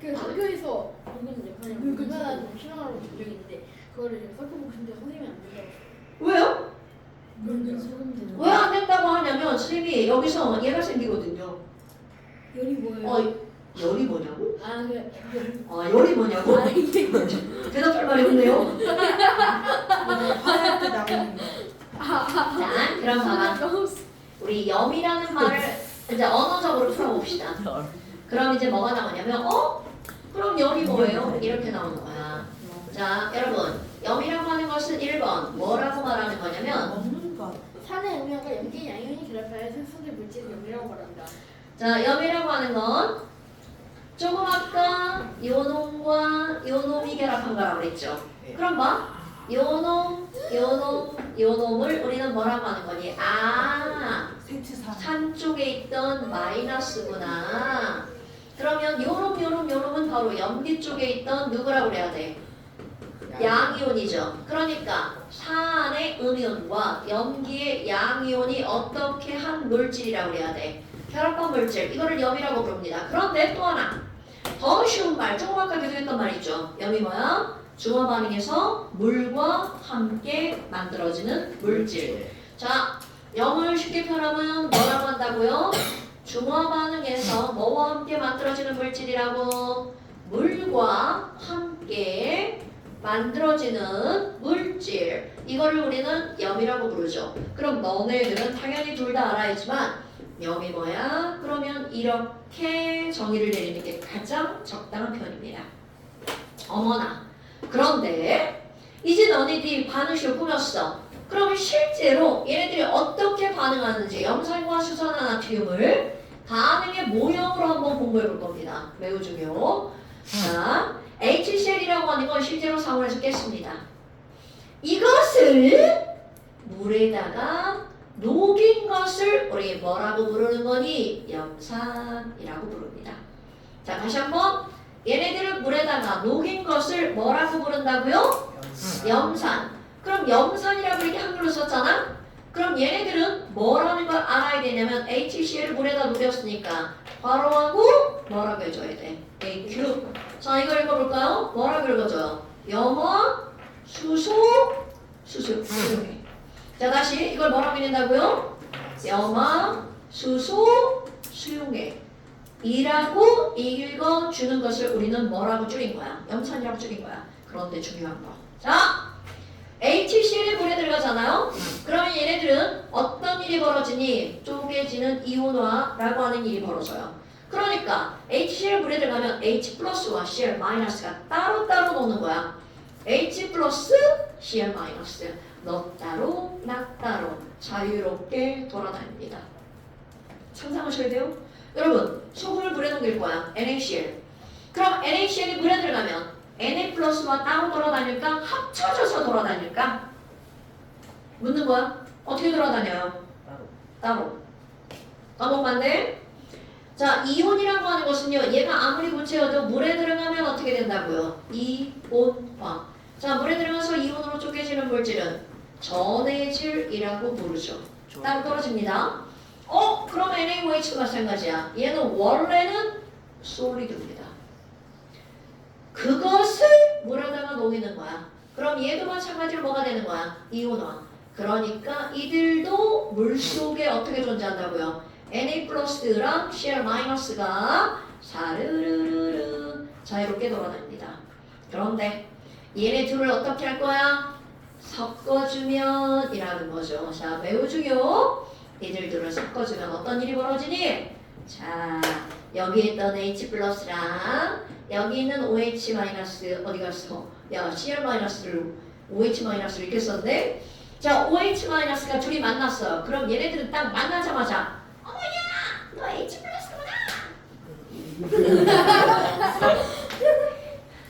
그 학교에서 묽은 이산화탄소 실험하러 본 적이 있는데 그거를 섞어보고 근데 선생님이 안 된다고. 왜요? 묽은 소금 되는. 왜 안 된다고 하냐면 선생님이 여기서 얘가 생기거든요. 열이 뭐예요? 열이 뭐냐고? 열이 뭐냐고? 이게 대답할 말이 없네요. 화낼 때 나오는 거. 자, 그럼 봐봐. 우리 염이라는 말을 이제 언어적으로 풀어봅시다. 그럼 이제 뭐가 나오냐면 그럼 열이 뭐예요? 이렇게 나오는 거야. 자, 여러분 염이라고 하는 것은 1번 뭐라고 말하는 거냐면 먹는 것. 산의 음영과 염기 양이온이 결합하여 생성된 물질을 염이라고 말합니다. 자, 염이라고 하는 건 조금 아까 요놈과 요놈이 결합한 거라고 그랬죠. 그럼 봐. 요놈을 우리는 뭐라고 하는 거니? 세츠산. 산 쪽에 있던 마이너스구나. 그러면 요놈은 바로 염기 쪽에 있던 누구라고 그래야 돼? 양이온이죠. 그러니까 산의 음이온과 염기의 양이온이 어떻게 한 물질이라고 그래야 돼? 결합한 물질. 이거를 염이라고 부릅니다. 그런데 또 하나 더 쉬운 말, 조금 아까 계속 했던 말 있죠. 염이 뭐야? 중화 반응에서 물과 함께 만들어지는 물질. 자, 염을 쉽게 표현하면 뭐라고 한다고요? 중화 반응에서 뭐와 함께 만들어지는 물질이라고? 물과 함께 만들어지는 물질. 이거를 우리는 염이라고 부르죠. 그럼 너네들은 당연히 둘 다 알아야지만 염이 뭐야? 그러면 이렇게 정의를 내리는 게 가장 적당한 표현입니다. 어머나. 그런데 이제 너네들이 반응식을 꾸몄어. 그러면 실제로 얘네들이 어떻게 반응하는지 염산과 수산화 나트륨을 반응의 모형으로 한번 공부해 볼 겁니다. 매우 중요. 자, HCl이라고 하는 건 실제로 사원에서 깼습니다. 이것을 물에다가 녹인 것을 우리 뭐라고 부르는 거니? 염산이라고 부릅니다. 자, 다시 한번 얘네들은 물에다가 녹인 것을 뭐라고 부른다고요? 염산. 그럼 염산이라고 이렇게 한글로 썼잖아? 그럼 얘네들은 뭐라는 걸 알아야 되냐면 HCl을 물에다 녹였으니까 괄호하고 뭐라고 해줘야 돼? AQ. 자, 이거 읽어볼까요? 뭐라고 읽어줘요? 염화, 수소, 수용해. 자, 다시 이걸 뭐라고 읽는다고요? 염화, 수소, 수용해. 이라고 읽어주는 것을 우리는 뭐라고 줄인 거야? 염산이라고 줄인 거야. 그런데 중요한 거. 자, HCl이 물에 들어가잖아요? 그러면 얘네들은 어떤 일이 벌어지니? 쪼개지는 이온화라고 하는 일이 벌어져요. 그러니까 HCl 물에 들어가면 H 플러스와 Cl 마이너스가 따로따로 노는 거야. H 플러스, Cl 마이너스. 너 따로, 나 따로 자유롭게 돌아다닙니다. 상상하셔야 돼요. 여러분, 소금을 물에 녹일 거야. NaCl. 그럼 NaCl이 물에 들어가면 Na 플러스와 따로 돌아다닐까? 합쳐져서 돌아다닐까? 묻는 거야. 어떻게 돌아다녀요? 따로. 까먹만데? 자, 이온이라고 하는 것은요. 얘가 아무리 고체여도 물에 들어가면 어떻게 된다고요? 이온화. 자, 물에 들어가서 이온으로 쪼개지는 물질은 전해질이라고 부르죠. 따로 떨어집니다. 그럼 NaOH도 마찬가지야. 얘는 원래는 솔리드입니다. 그것을 물에다가 녹이는 거야. 그럼 얘도 마찬가지로 뭐가 되는 거야? 이온화. 그러니까 이들도 물속에 어떻게 존재한다고요? Na 플러스랑 Cl 마이너스가 사르르르르 자유롭게 돌아다닙니다. 그런데 얘네 둘을 어떻게 할 거야? 섞어주면 이라는 거죠. 자, 매우 중요. 이들 둘을 섞어주면 어떤 일이 벌어지니? 자, 여기 있던 H 플러스랑 여기 있는 OH 마이너스 어디 갔어? 야, Cl 마이너스를 OH 마이너스를 이렇게 썼네? 자, OH 마이너스가 둘이 만났어요. 그럼 얘네들은 딱 만나자마자 어머야! 너 H 플러스구나!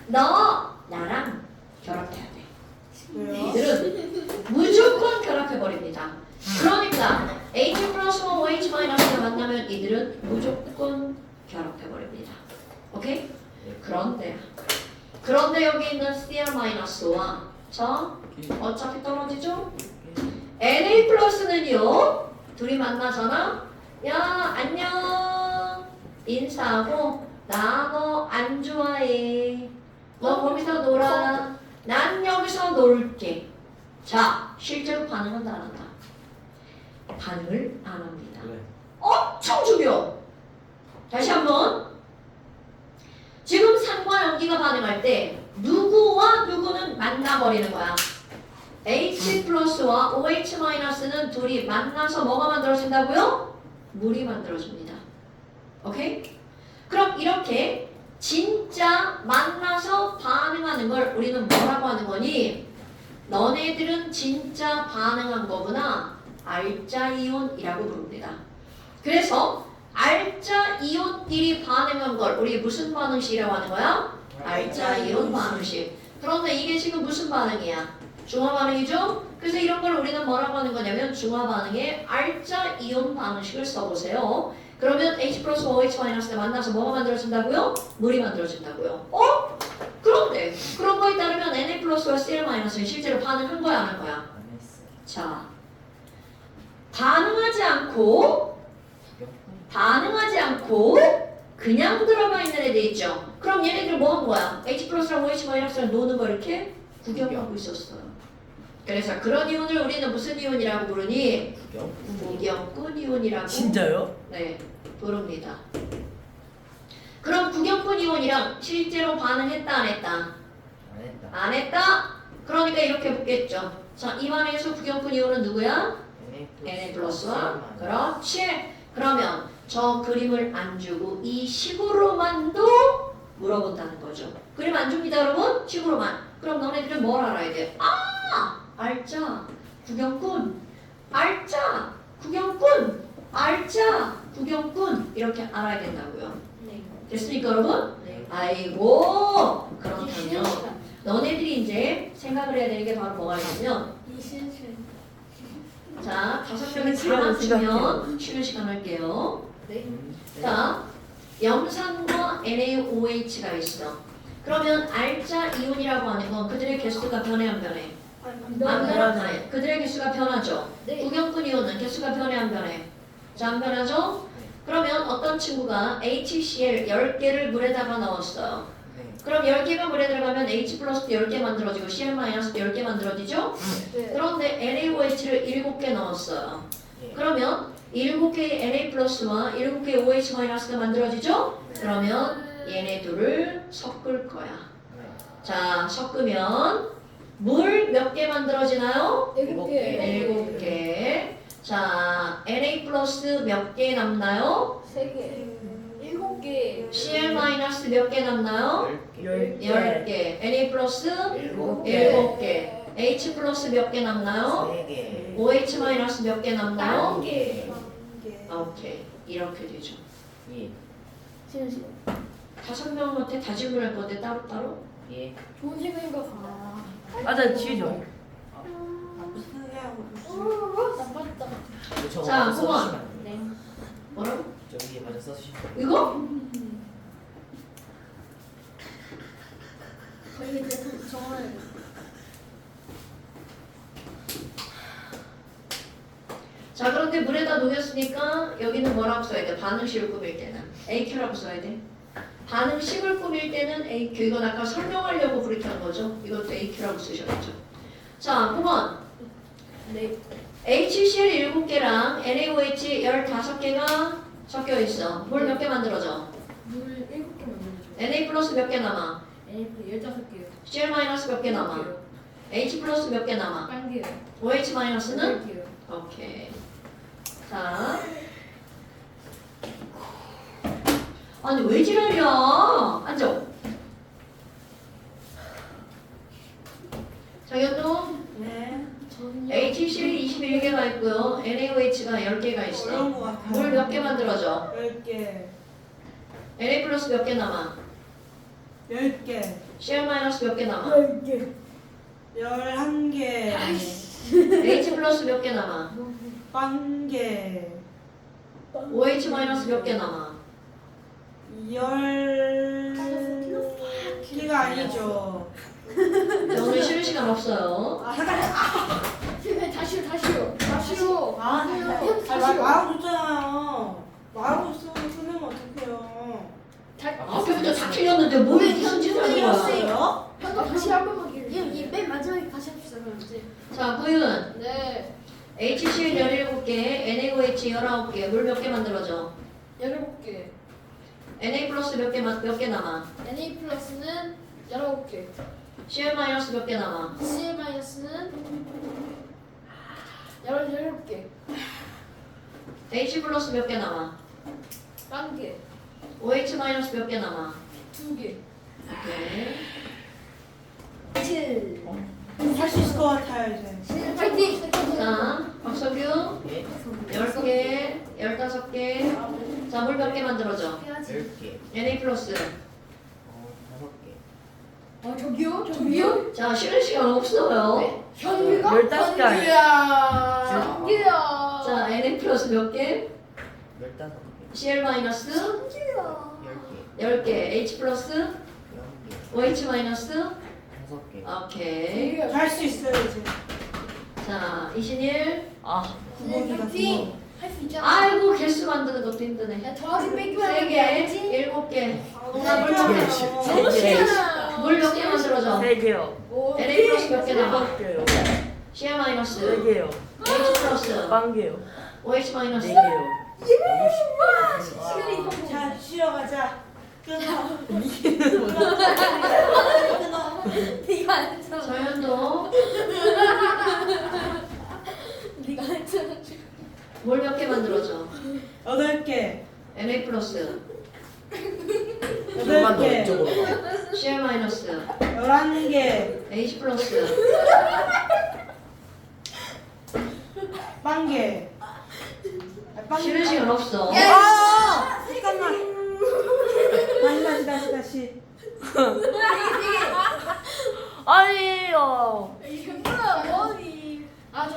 너 나랑 결합해야 돼. 왜요? 얘들은 얘는 무조건 결합해버립니다. 오케이? 그런데 여기 있는 Cl-와 자 어차피 떨어지죠? Na 플러스는요 둘이 만나잖아. 야 안녕 인사하고 나 너 안 좋아해. 너 거기서 놀아. 난 여기서 놀게. 자 실제로 반응은 안 한다. 반응을 안 합니다. 왜? 엄청 중요. 다시 한번. 지금 산과 연기가 반응할 때 누구와 누구는 만나버리는 거야. H 플러스와 OH 마이너스는 둘이 만나서 뭐가 만들어진다고요? 물이 만들어집니다. 오케이? 그럼 이렇게 진짜 만나서 반응하는 걸 우리는 뭐라고 하는 거니? 너네들은 진짜 반응한 거구나. 알짜 이온이라고 부릅니다. 그래서 알짜 이온끼리 반응한 걸 우리 무슨 반응식이라고 하는 거야? 알짜 이온 반응식. 그런데 이게 지금 무슨 반응이야? 중화 반응이죠? 그래서 이런 걸 우리는 뭐라고 하는 거냐면 중화 반응에 알짜 이온 반응식을 써보세요. 그러면 H 플러스 OH 마이너스가 만나서 뭐가 만들어진다고요? 물이 만들어진다고요. 그런데 그런 거에 따르면 Na 플러스와 Cl 마이너스는 실제로 반응한 거야 안 한 거야? 안 했어. 자, 반응하지 않고 그냥 들어가 있는 애들 있죠. 그럼 얘네들 뭐 한 거야? H 플러스랑 OH 마이너스랑 노는 거 이렇게 구경하고 있었어요. 그래서 그런 이온을 우리는 무슨 이온이라고 부르니? 구경꾼 이온이라고 진짜요? 네, 부릅니다. 그럼 구경꾼 이온이랑 실제로 반응했다 안 했다? 안 했다. 안 했다? 그러니까 이렇게 묻겠죠. 자, 이 반응에서 구경꾼 이온은 누구야? Na 플러스와 그렇지. 그러면 저 그림을 안 주고 이 식으로만도 물어본다는 거죠. 그림 안 줍니다 여러분. 식으로만. 그럼 너네들은 뭘 알아야 돼? 알짜 구경꾼, 알짜 구경꾼, 알짜 구경꾼 이렇게 알아야 된다고요. 네. 됐습니까 여러분? 네. 아이고 이제 그렇다면 쉬는 시간. 너네들이 이제 생각을 해야 되는 게 바로 뭐가 있냐면 이 쉬는 시간. 자, 5명이 다 시간 맞추면 쉬는 시간 할게요. 네. 자, 염산과 NaOH가 있어. 그러면 알짜 이온이라고 하는 건 그들의 개수가 변해 안 변해? 안 변하네. 그들의 개수가 변하죠. 네. 구경꾼 이온은 개수가 변해 안 변해? 자, 안 변하죠? 그러면 어떤 친구가 HCl 10개를 물에다가 넣었어요. 네. 그럼 10개가 물에 들어가면 H 플러스도 10개 만들어지고 Cl 마이너스도 10개 만들어지죠? 네. 그런데 NaOH를 7개 넣었어요. 네. 그러면 7개의 Na 플러스와 7개의 OH 마이너스가 만들어지죠? 그러면 얘네 둘을 섞을 거야. 네. 자, 섞으면 물 몇 개 만들어지나요? 7개. 7개. 자, Na 플러스 몇 개 남나요? 3개. 7개. Cl 마이너스 몇 개 남나요? 10개. 10개. Na 플러스 7개. H 플러스 몇 개 남나요? 3개. OH 마이너스 몇 개 남나요? 1개. 오케이. 이렇게 되죠. 예. 쉬는 시간. 5명한테 다 질문할 건데 따로따로? 예. 좋은 시간인가 봐. 맞아, 지우죠. 나빴다. 저거 자, 맞아 그만. 써주시면 안 돼요? 네. 뭐라고? 저 위에 맞아 써주시면 이거? 저희 이제 정말 자, 그런데 물에다 녹였으니까 여기는 뭐라고 써야 돼? 반응식을 꾸밀 때는 AQ라고 써야 돼. 반응식을 꾸밀 때는 AQ. 이건 아까 설명하려고 그렇게 한 거죠. 이것도 AQ라고 쓰셨죠. 자, 9번. 네. HCl 7개랑 NaOH 15개가 섞여 있어. 물 몇 개 만들어져? 물 7개 만들어줘. Na 플러스 몇 개 남아? NF 15개요. Cl 마이너스 몇 개 남아? H 플러스 몇 개 남아? 1개요. OH 마이너스는? 8개요. 오케이. 자. 아니 왜 지랄이야? 앉아. 장현동 네. 저는요. HCl 21개가 있고요. NaOH가 10개가 있어. 어려운 것 같아요. 물 몇 개 만들어져? 10개. Na 플러스 몇 개 남아? 10개. Cl 마이너스 몇 개 남아? 10개. 11개. H 플러스 몇 개 남아? 1개. OH 마이너스 몇 개 남아? 10개가 아니죠. 자, 오늘 쉬는 시간 없어요. 아, 잠깐만. 다시요. 아, 다시요. 말하고 있잖아요. 말하고 있으면 틀리면 어떡해요. 앞에부터 다 틀렸는데 뭘 무슨 짓을 하는 거야? 틀렸어요? 다시 한 번만 기회를. 맨 마지막에 다시 합시다. 그럼 이제. 자, 구윤. 네. HCl 17개, NaOH 19개, 물 몇 개 만들어져? 17개. Na 플러스 몇 개 남아? Na 플러스는 19개. Cl 마이너스 몇 개 남아? Cl 마이너스는 17개. H 플러스 몇 개 남아? 1개. OH 마이너스 몇 개 남아? 2개. 오케이. 7. 할 수 있을 것 같아요, 이제. 파이팅! 자, 박석규. 예? 10개, 15개. 자, 물 몇 개 만들어져? 10개. Na 플러스. 5개. 저기요? 자, 쉬는 시간 없어요. 현규가? 15개 아니야. 현규야. 자, Na 플러스 몇 개? 15개. Cl 마이너스 10개야. 10개. H 플러스 0개. OH 마이너스 5개. 오케이. 할 수 있어요, 이제. 자, 이신일. 아, 구멍이다, 파이팅! 구멍. 할 수 있잖아. 아이고, 개수 만드는 것도 힘드네. 야, 더하기 빼기만 하는 3개, 게 아니지? 7개. 나 너무 개. 쉽잖아. 물 몇 개 만들어져? 3개요. 오, Na 플러스 몇 개 남아? 7개요. Cl 마이너스 3개요. H 플러스 1개요. OH 마이너스 4개요. 시간이 너무 자, 쉬러 가자. 끊어. 네가 안 했잖아. 서현도 네가 안 했잖아. 물 몇 개 만들어져? 8개. Na 플러스 8개. Cl 마이너스 11개. H 플러스 1개. 쉬는 시간 없어. 아! 잠깐만. 다시. 아니에요. 이게 뭐야, 머리. 아,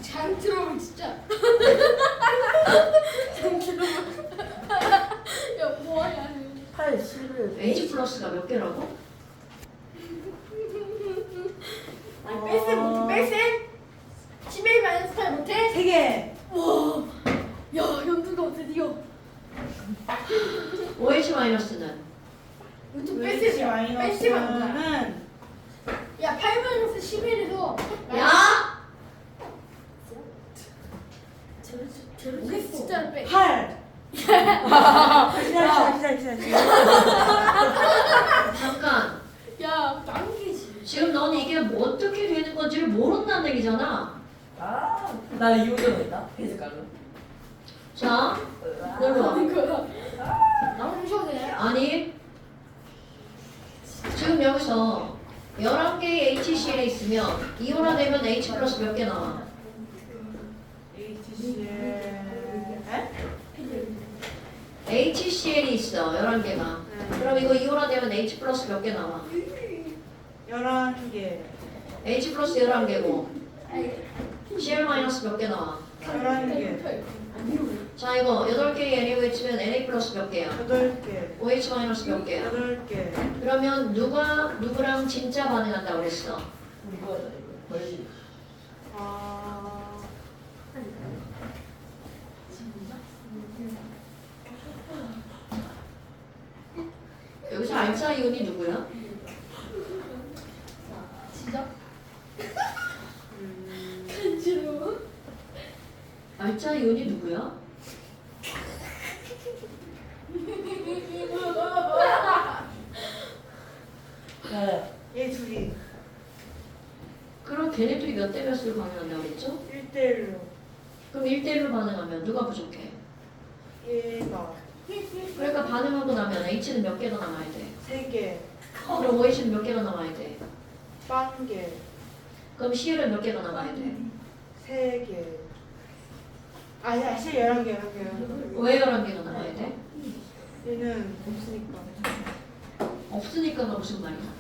장 들어오면 진짜. 장 들어오면. 야, 뭐하냐. 8, 11. H 플러스가 몇 개라고? 아니, 뺄셈? 11 마이너스 8 못해? 3개. 와. 야, 현두가 드디어. OH 마이너스는 좀 OH 뺄셈이야. 뺄셈 안 돼. 마이너스는 야, 8 마이너스 11에서. 야! 저렇게 진짜 빼. 8. 기다려. 잠깐. 야, 남기지. 지금 넌 이게 뭐 어떻게 되는 건지를 모른다는 얘기잖아. 아, 나 이유도 있다. 배색깔로. 자, 놀러 와. 나만 쉬어도 돼? 아니, 지금 여기서 11개의 HCl에 있으면 이온화되면 H 플러스 몇 개 나와? HCl이 있어, 11개가. 그럼 이거 이온화되면 H 플러스 몇 개 나와? 11개. H 플러스 11개고 Cl 마이너스 몇 개 나와? 11개. 자, 이거 8개의 NaOH면 Na 플러스 몇 개야? 8개. OH 마이너스 몇 개야? 8개. 그러면 누가 누구랑 진짜 반응한다고 그랬어? 이거다, 이거. 벌지. 아. 여기서 알짜 이온이 누구야? 진짜? 간지러워. 알짜 이온이 누구야? 네. 얘 둘이 그럼 걔네들이 몇 대 몇으로 반응한다고 그랬죠? 1대1로. 그럼 1대1로 반응하면 누가 부족해? 얘가 그러니까 반응하고 나면 H는 몇 개가 남아야 돼? 3개. 그럼 OH는 몇 개가 남아야 돼? 1개. 그럼 Cl은 몇 개가 남아야 돼? 3개. 아니야, 11개. 왜 11개가 남아야 돼? 얘는 없으니까. 없으니까가 무슨 말이야?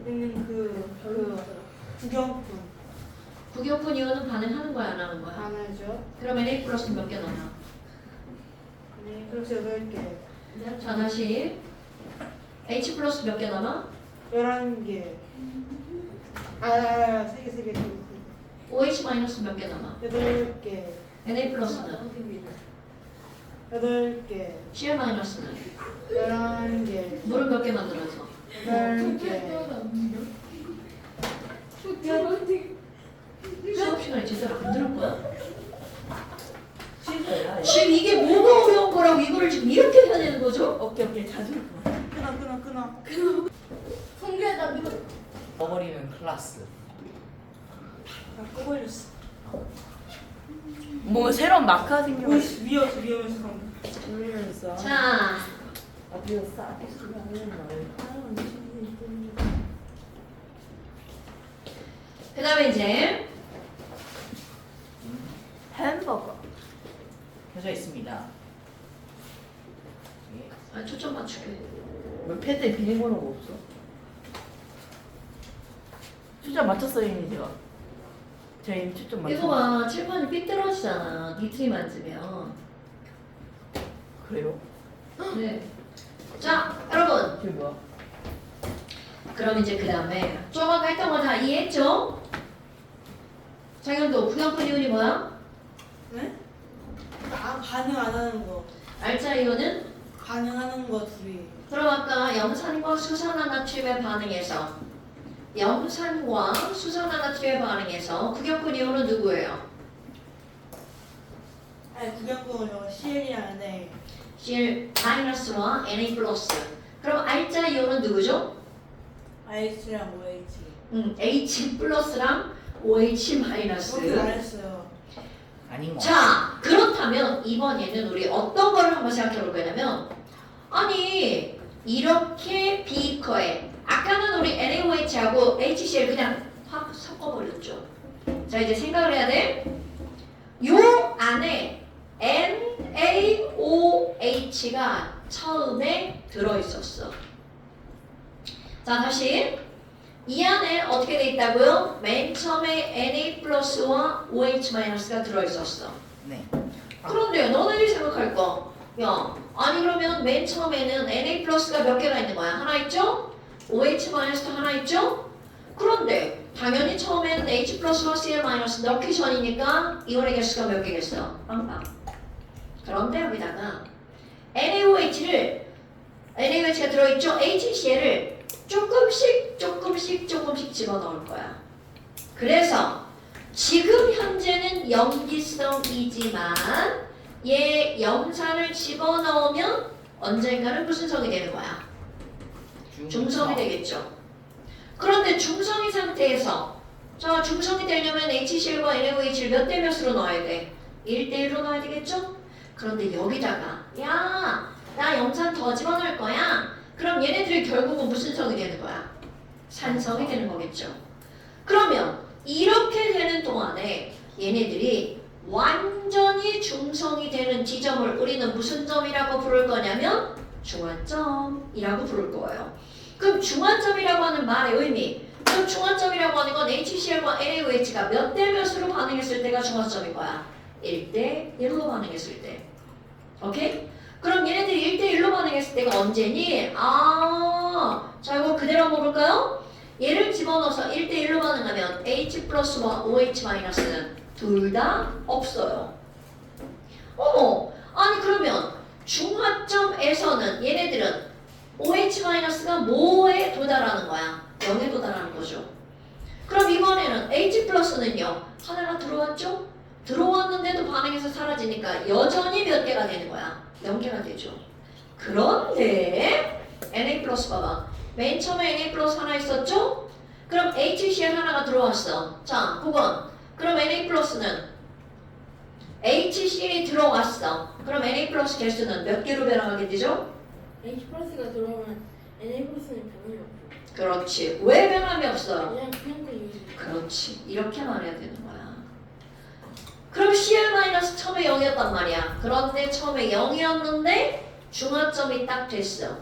얘는 그 구경꾼. 구격분 이온은 반응하는 거야 안 하는 거야? 안 하죠. 그럼 Na 플러스는 몇 개 남아? 네, 그래서 8개. 자 다시 H 플러스 몇 개 남아? 11개. 아, 3개. OH 마이너스 몇 개 남아? 8개. Na 플러스는? 8개. Cl 마이너스는? 11개. 물을 몇 개 만들어서? 8개. 수업 시간에 제대로 안 들은 거야? 실패야. 지금 이게 뭐가 어려운 거라고 이거를 지금 이렇게 해야 되는 거죠? 오케이 자주. 끊어. 성규야 믿어. 버버리는 클라스. 나 꺼버렸어. 뭐 새로운 마크가 생겨서. 위험해서 잠깐만. 놀면서. 자 앞에서 싸게 쓰면 그 다음에 이제 햄버거. 켜져 있습니다. 예. 아, 초점 맞추게 왜 패드에 비밀번호가 없어? 숫자 맞췄어요 이미 제가. 제가 이미 초점 이거 맞췄어. 봐 칠판이 삐뚤어지잖아 니트리 만지면 그래요? 네. 자 여러분 저게 뭐야? 그럼 이제 그 다음에 조금 아까 했던 거 다 이해했죠? 장현도 구경꾼 이온이 뭐야? 네? 아, 반응 안 하는 거. 알짜 이온은? 반응하는 거 둘이. 그럼 아까 염산과 수산화나트륨의 반응에서 염산과 수산화나트륨의 반응에서 구경꾼 이온은 누구예요? 아니, 구경꾼은 저거 CL이랑 네. Cl 마이너스와 Na 플러스 그럼 알짜 이온은 누구죠? H랑 OH. H 플러스랑 OH 마이너스 그렇게 말했어요. 아닌 거. 자 그렇다면 이번에는 우리 어떤 거를 한번 생각해 볼 거냐면 아니 이렇게 비커에 아까는 우리 NaOH하고 HCl 그냥 확 섞어버렸죠. 자 이제 생각을 해야 돼. 요 안에 NaOH가 처음에 들어있었어. 자 다시 이 안에 어떻게 돼 있다고요? 맨 처음에 Na 플러스와 OH 마이너스가 들어있었어. 네. 그런데 너네들이 생각할 거, 야, 아니 그러면 맨 처음에는 Na 플러스가 몇 개가 있는 거야? 하나 있죠? OH 마이너스도 하나 있죠? 그런데 당연히 처음에는 H 플러스와 Cl 마이너스 넣기 전이니까 이온의 개수가 몇 개겠어? 빵빵. 그런데 여기다가 NaOH가 들어있죠? HCl을 조금씩 집어넣을 거야. 그래서 지금 현재는 염기성이지만 얘 염산을 집어넣으면 언젠가는 무슨 성이 되는 거야? 중성이 되겠죠. 그런데 중성이 상태에서 자 중성이 되려면 HCl과 NaOH를 몇 대 몇으로 넣어야 돼? 1대1로 넣어야 되겠죠? 그런데 여기다가 야, 나 염산 더 집어넣을 거야. 그럼 얘네들이 결국은 무슨 성이 되는 거야? 산성이 되는 거겠죠. 그러면 이렇게 되는 동안에 얘네들이 완전히 중성이 되는 지점을 우리는 무슨 점이라고 부를 거냐면 중화점이라고 부를 거예요. 그럼 중화점이라고 하는 말의 의미, 그럼 중화점이라고 하는 건 HCl과 NaOH가 몇 대 몇으로 반응했을 때가 중화점인 거야. 1대 1로 반응했을 때. 오케이? 그럼 얘네들이 1대 1로 반응했을 때가 언제니? 자 이거 그대로 한번 볼까요? 얘를 집어넣어서 1대 1로 반응하면 H 플러스와 OH 마이너스는 둘 다 없어요. 아니 그러면 중화점에서는 얘네들은 OH-가 뭐에 도달하는 거야? 0에 도달하는 거죠. 그럼 이번에는 H+는요. 하나가 들어왔죠? 들어왔는데도 반응해서 사라지니까 여전히 몇 개가 되는 거야? 0개가 되죠. 그런데 Na+ 봐봐. 맨 처음에 Na+ 하나 있었죠? 그럼 HCl 하나가 들어왔어. 자, 9번. 그럼 Na+는 HCl이 들어왔어. 그럼 Na+ 개수는 몇 개로 변화하게 되죠? H 플러스가 들어오면 NA 플러스는 변함이 없고 그렇지. 왜 변함이 없어요? 그냥 그 이유지. 그렇지. 이렇게 말해야 되는 거야. 그럼 Cl- 처음에 0이었단 말이야. 그런데 처음에 0이었는데 중화점이 딱 됐어.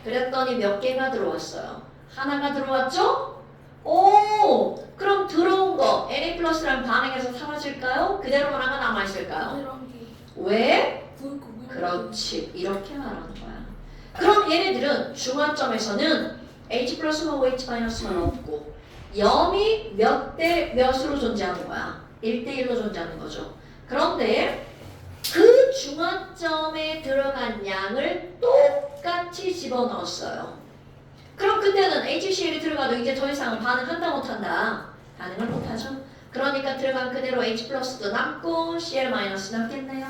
그랬더니 몇 개가 들어왔어요? 하나가 들어왔죠? 오, 그럼 들어온 거 Na 플러스랑 반응해서 사라질까요? 그대로만 하면 남아있을까요? 이런 게 왜? 그거 그렇지. 이렇게 말하는 거야. 그럼 얘네들은 중화점에서는 H 플러스만 OH 마이너스만 없고 0이 몇 대 몇으로 존재하는 거야? 1대1로 존재하는 거죠. 그런데 그 중화점에 들어간 양을 똑같이 집어넣었어요. 그럼 그때는 HCl이 들어가도 이제 더 이상 반응한다 못한다? 반응을 못하죠. 그러니까 들어간 그대로 H 플러스도 남고 Cl 마이너스 남겠네요.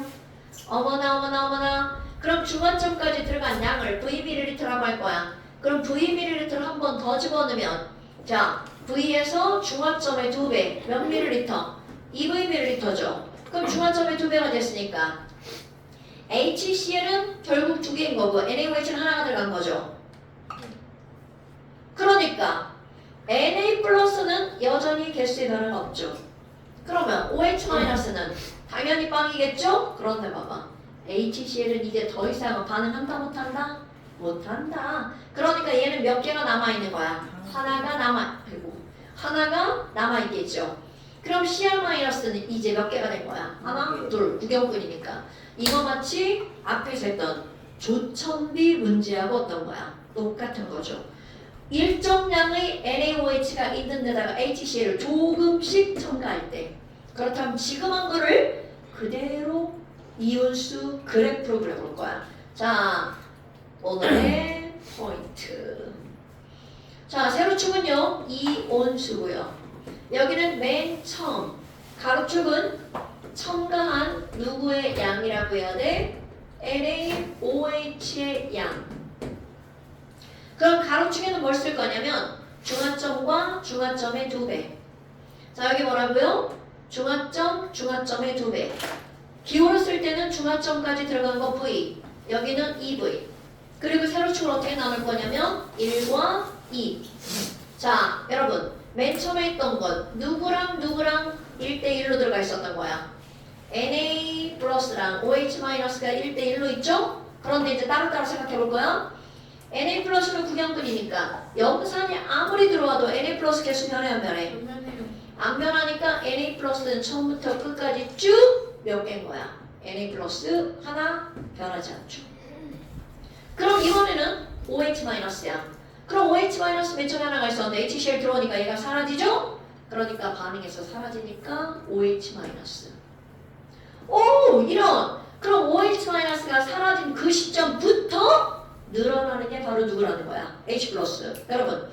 어머나 어머나 어머나. 그럼 중화점까지 들어간 양을 V ml라고 할 거야. 그럼 V ml를 한 번 더 집어넣으면 자 V에서 중화점의 2배 몇 ml? 2V ml죠. 그럼 중화점의 2배가 됐으니까 HCl은 결국 2개인 거고 NaOH는 하나가 들어간 거죠. 그러니까 Na 플러스는 여전히 개수의 변화가 없죠. 그러면 OH-는 당연히 빵이겠죠? 그런데 봐봐. HCl은 이제 더 이상 반응한다 못한다? 못한다. 그러니까 얘는 몇 개가 남아있는 거야? 하나가 남아있겠죠. 그럼 Cl-는 이제 몇 개가 된 거야? 하나, 둘, 구경꾼이니까. 이거 마치 앞에서 했던 조첨비 문제하고 어떤 거야? 똑같은 거죠. 일정량의 NaOH가 있는 데다가 HCl을 조금씩 첨가할 때 그렇다면 지금 한 거를 그대로 이온수 그래프로 그려볼 거야. 자, 오늘의 포인트. 자, 세로축은요 이온수고요. 여기는 맨 처음 가로축은 첨가한 누구의 양이라고 해야 돼? NaOH의 양. 그럼 가로축에는 뭘 쓸 거냐면 중화점과 중화점의 2배. 자, 여기 뭐라고요? 중화점의 2배. 기호를 쓸 때는 중화점까지 들어간 거 V, 여기는 2V. 그리고 세로축을 어떻게 나눌 거냐면 1과 2. 자, 여러분 맨 처음에 있던 건 누구랑 1대1로 들어가 있었던 거야. Na 플러스랑 OH 마이너스가 1대1로 있죠? 그런데 이제 따로따로 생각해 볼 거야. Na 플러스는 구경꾼이니까 염산이 아무리 들어와도 Na 플러스 계속 변해 안 변해? 안 변하니까 Na 플러스는 처음부터 끝까지 쭉 몇 개인 거야? Na 플러스 하나 변하지 않죠. 그럼 이번에는 OH 마이너스야. 그럼 OH 마이너스 맨 처음에 하나가 있었는데 HCl 들어오니까 얘가 사라지죠? 그러니까 반응해서 사라지니까 OH 마이너스. 오, 이런. 그럼 OH 마이너스가 사라진 그 시점부터 늘어나는 게 바로 누구라는 거야? H 플러스. 여러분,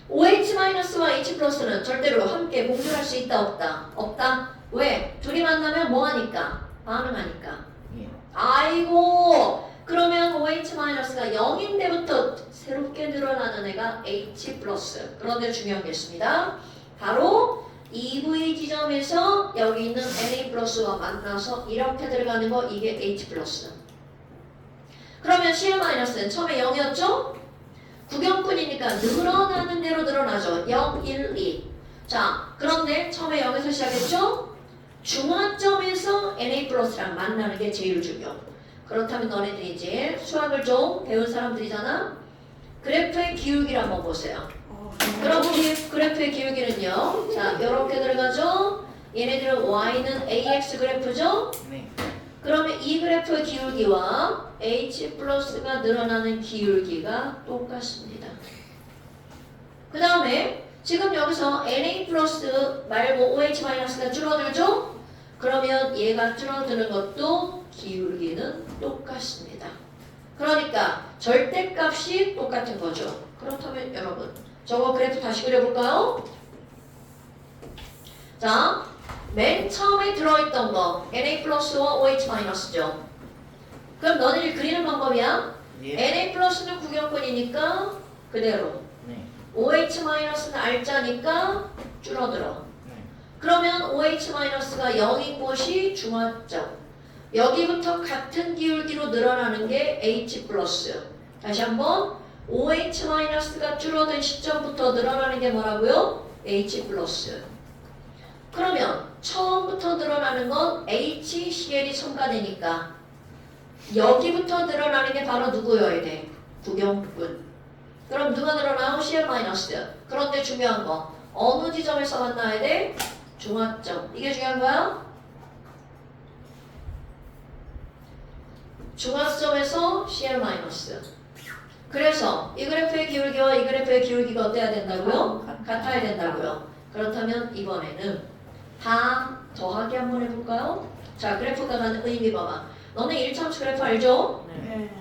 OH 마이너스와 H 플러스는 절대로 함께 공존할 수 있다 없다? 없다. 왜? 둘이 만나면 뭐 하니까? 반응하니까. 예. 아이고, 그러면 OH 마이너스가 0인데부터 새롭게 늘어나는 애가 H 플러스. 그런데 중요한 게 있습니다. 바로 EV 지점에서 여기 있는 Na 플러스와 만나서 이렇게 들어가는 거, 이게 H 플러스. 그러면 Cl 마이너스는 처음에 0이었죠? 구경꾼이니까 늘어나는 대로 늘어나죠. 0, 1, 2. 자, 그런데 처음에 0에서 시작했죠? 중화점에서 Na 플러스랑 만나는 게 제일 중요. 그렇다면 너네들이 이제 수학을 좀 배운 사람들이잖아? 그래프의 기울기를 한번 보세요. 그럼 그래프의 기울기는요. 자, 이렇게 들어가죠? 얘네들은 Y는 AX 그래프죠? 네. 그러면 이 그래프의 기울기와 H 플러스가 늘어나는 기울기가 똑같습니다. 그 다음에 지금 여기서 Na 플러스 말고 OH 마이너스가 줄어들죠? 그러면 얘가 줄어드는 것도 기울기는 똑같습니다. 그러니까 절대값이 똑같은 거죠. 그렇다면 여러분 저거 그래프 다시 그려볼까요? 자, 맨 처음에 들어있던 거 Na 플러스와 OH 마이너스죠. 그럼 너네들 그리는 방법이야. 예. Na 플러스는 구경꾼이니까 그대로, 네. OH 마이너스는 알짜니까 줄어들어. 네. 그러면 OH 마이너스가 0인 곳이 중화점. 여기부터 같은 기울기로 늘어나는 게 H 플러스. 다시 한번 OH 마이너스가 줄어든 시점부터 늘어나는 게 뭐라고요? H 플러스. 그러면 처음부터 늘어나는 건 HCl이 첨가되니까 여기부터 늘어나는 게 바로 누구여야 돼? 구경꾼. 그럼 누가 늘어나요? Cl 마이너스. 그런데 중요한 거 어느 지점에서 만나야 돼? 중화점. 이게 중요한 거야? 중화점에서 CL 마이너스. 그래서 이 그래프의 기울기와 이 그래프의 기울기가 어때야 된다고요? 같아야 된다고요. 그렇다면 이번에는 다 더하기 한번 해볼까요? 자, 그래프가 가는 의미 봐봐. 너네 1차함수 그래프 알죠? 네. 네.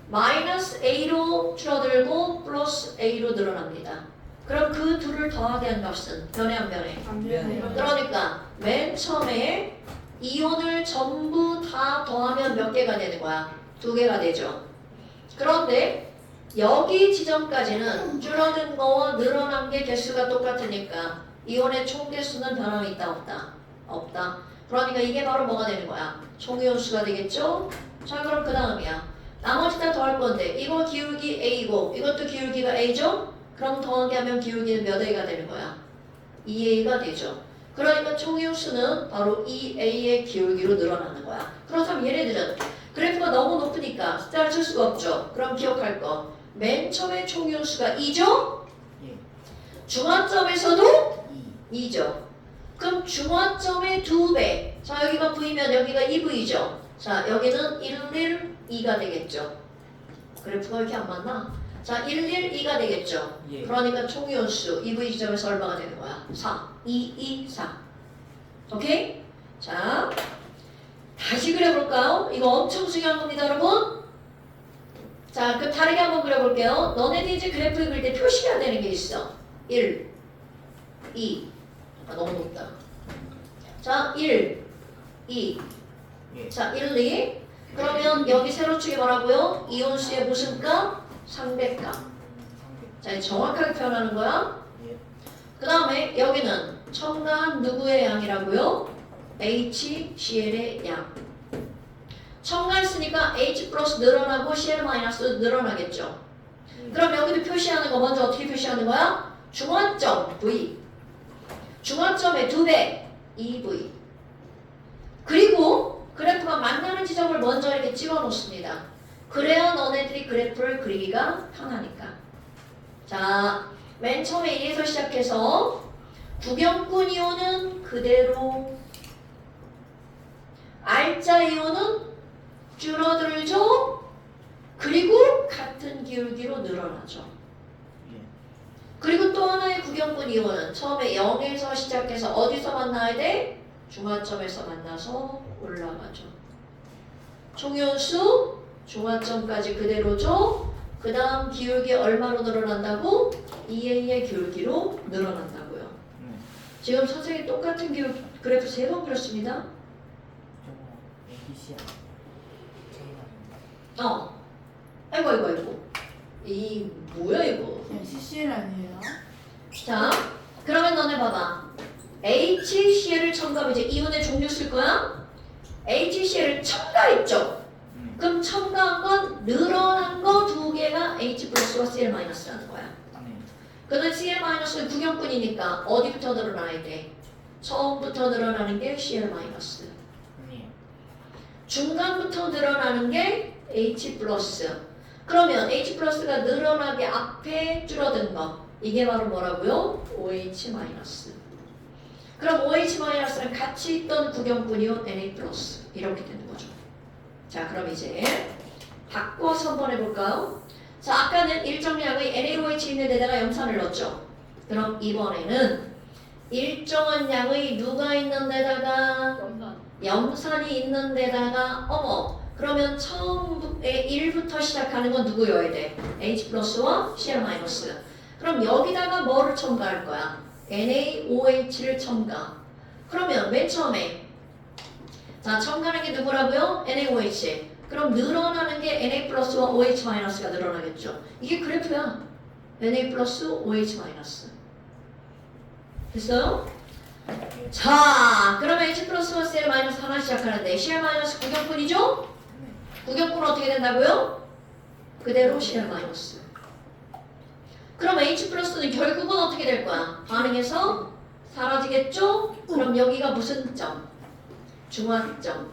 마이너스 A로 줄어들고 플러스 A로 늘어납니다. 그럼 그 둘을 더하게 한 값은 변해 안 변해? 안 돼요. 그러니까 맨 처음에 이온을 전부 다 더하면 몇 개가 되는 거야? 2개가 되죠. 그런데 여기 지점까지는 줄어든 거와 늘어난 게 개수가 똑같으니까 이온의 총 개수는 변함이 있다 없다? 없다. 그러니까 이게 바로 뭐가 되는 거야? 총이온수가 되겠죠? 자, 그럼 그 다음이야. 나머지 다 더할 건데 이거 기울기 A고 이것도 기울기가 A죠? 그럼 더하기 하면 기울기는 몇 A가 되는 거야? 2A가 되죠. 그러니까 총이온수는 바로 2A의 기울기로 늘어나는 거야. 그렇다면 얘네들은 그래프가 너무 높으니까 숫자를 쓸 수가 없죠. 그럼 기억할 거. 맨 처음에 총이온수가 2죠? 예. 중화점에서도 2. 2죠. 그럼 중화점의 2배. 자, 여기가 V면 여기가 2V죠. 자, 여기는 1, 2가 되겠죠. 그래프가 왜 이렇게 안 맞나? 자, 1, 2가 되겠죠. 예. 그러니까 총이온수 2V 지점에서 얼마가 되는 거야? 4. 2, 4. 오케이? 자, 다시 그려볼까요? 이거 엄청 중요한 겁니다, 여러분. 자, 그 다르게 한번 그려볼게요. 너네들이 이제 그래프 그릴 때 표시해야 되는 게 있어. 1, 2. 아, 너무 높다. 자, 1, 2. 예. 자, 1, 2. 그러면 여기 세로축이 뭐라고요? 이온수의 무슨 값? 상대값. 자, 정확하게 표현하는 거야. 예. 그 다음에 여기는 첨가한 누구의 양이라고요? HCl의 양. 첨가했으니까 H 플러스 늘어나고 Cl 마이너스 늘어나겠죠. 그럼 여기도 표시하는 거 먼저 어떻게 표시하는 거야? 중화점 V. 중화점의 2배 2V. 그리고 그래프가 만나는 지점을 먼저 이렇게 찍어 놓습니다. 그래야 너네들이 그래프를 그리기가 편하니까. 자, 맨 처음에 1에서 시작해서 구경꾼 이온은 그대로, 알짜 이온은 줄어들죠. 그리고 같은 기울기로 늘어나죠. 예. 그리고 또 하나의 구경꾼 이온은 처음에 0에서 시작해서 어디서 만나야 돼? 중화점에서 만나서 올라가죠. 총이온수 중화점까지 그대로죠. 그 다음 기울기 얼마로 늘어난다고? 2A의 기울기로 늘어난다고요. 네. 지금 선생님이 똑같은 그래프 3번 그렸습니다. 저거 ABC야. 제일 아이고. 이 뭐야 이거? CCL 아니에요? 자, 그러면 너네 봐봐. HCl을 첨가하면 이제 이온의 종류 쓸 거야? HCl을 첨가했죠? 그럼 첨가한 건 늘어난 거 2개가 H 플러스와 Cl 마이너스라는 거야. 네. 그는 Cl 마이너스는 구경꾼이니까 어디부터 늘어나야 돼? 처음부터 늘어나는 게 Cl 마이너스. 네. 중간부터 늘어나는 게 H 플러스. 그러면 H 플러스가 늘어나게 앞에 줄어든 거. 이게 바로 뭐라고요? OH 마이너스. 그럼 OH 마이너스랑 같이 있던 구경꾼이요 Na 플러스. 이렇게 되는 거죠. 자, 그럼 이제 바꿔서 한번 해볼까요? 자, 아까는 일정량의 NaOH 있는 데다가 염산을 넣었죠. 그럼 이번에는 일정한 양의 누가 있는 데다가 염산이 있는 데다가 그러면 처음에 1부터 시작하는 건 누구여야 돼? H 플러스와 Cl 마이너스. 그럼 여기다가 뭐를 첨가할 거야? NaOH를 첨가. 그러면 맨 처음에 자, 첨가하는 게 누구라고요? NaOH. 그럼 늘어나는 게 Na 플러스와 OH 마이너스가 늘어나겠죠. 이게 그래프야. Na 플러스 OH 마이너스. 됐어요? 자, 그러면 H 플러스와 Cl 마이너스 하나 시작하는데 Cl 마이너스 구경꾼이죠? 구경꾼은 어떻게 된다고요? 그대로 Cl 마이너스. 그럼 H 플러스는 결국은 어떻게 될 거야? 반응해서 사라지겠죠? 그럼 여기가 무슨 점? 중화점.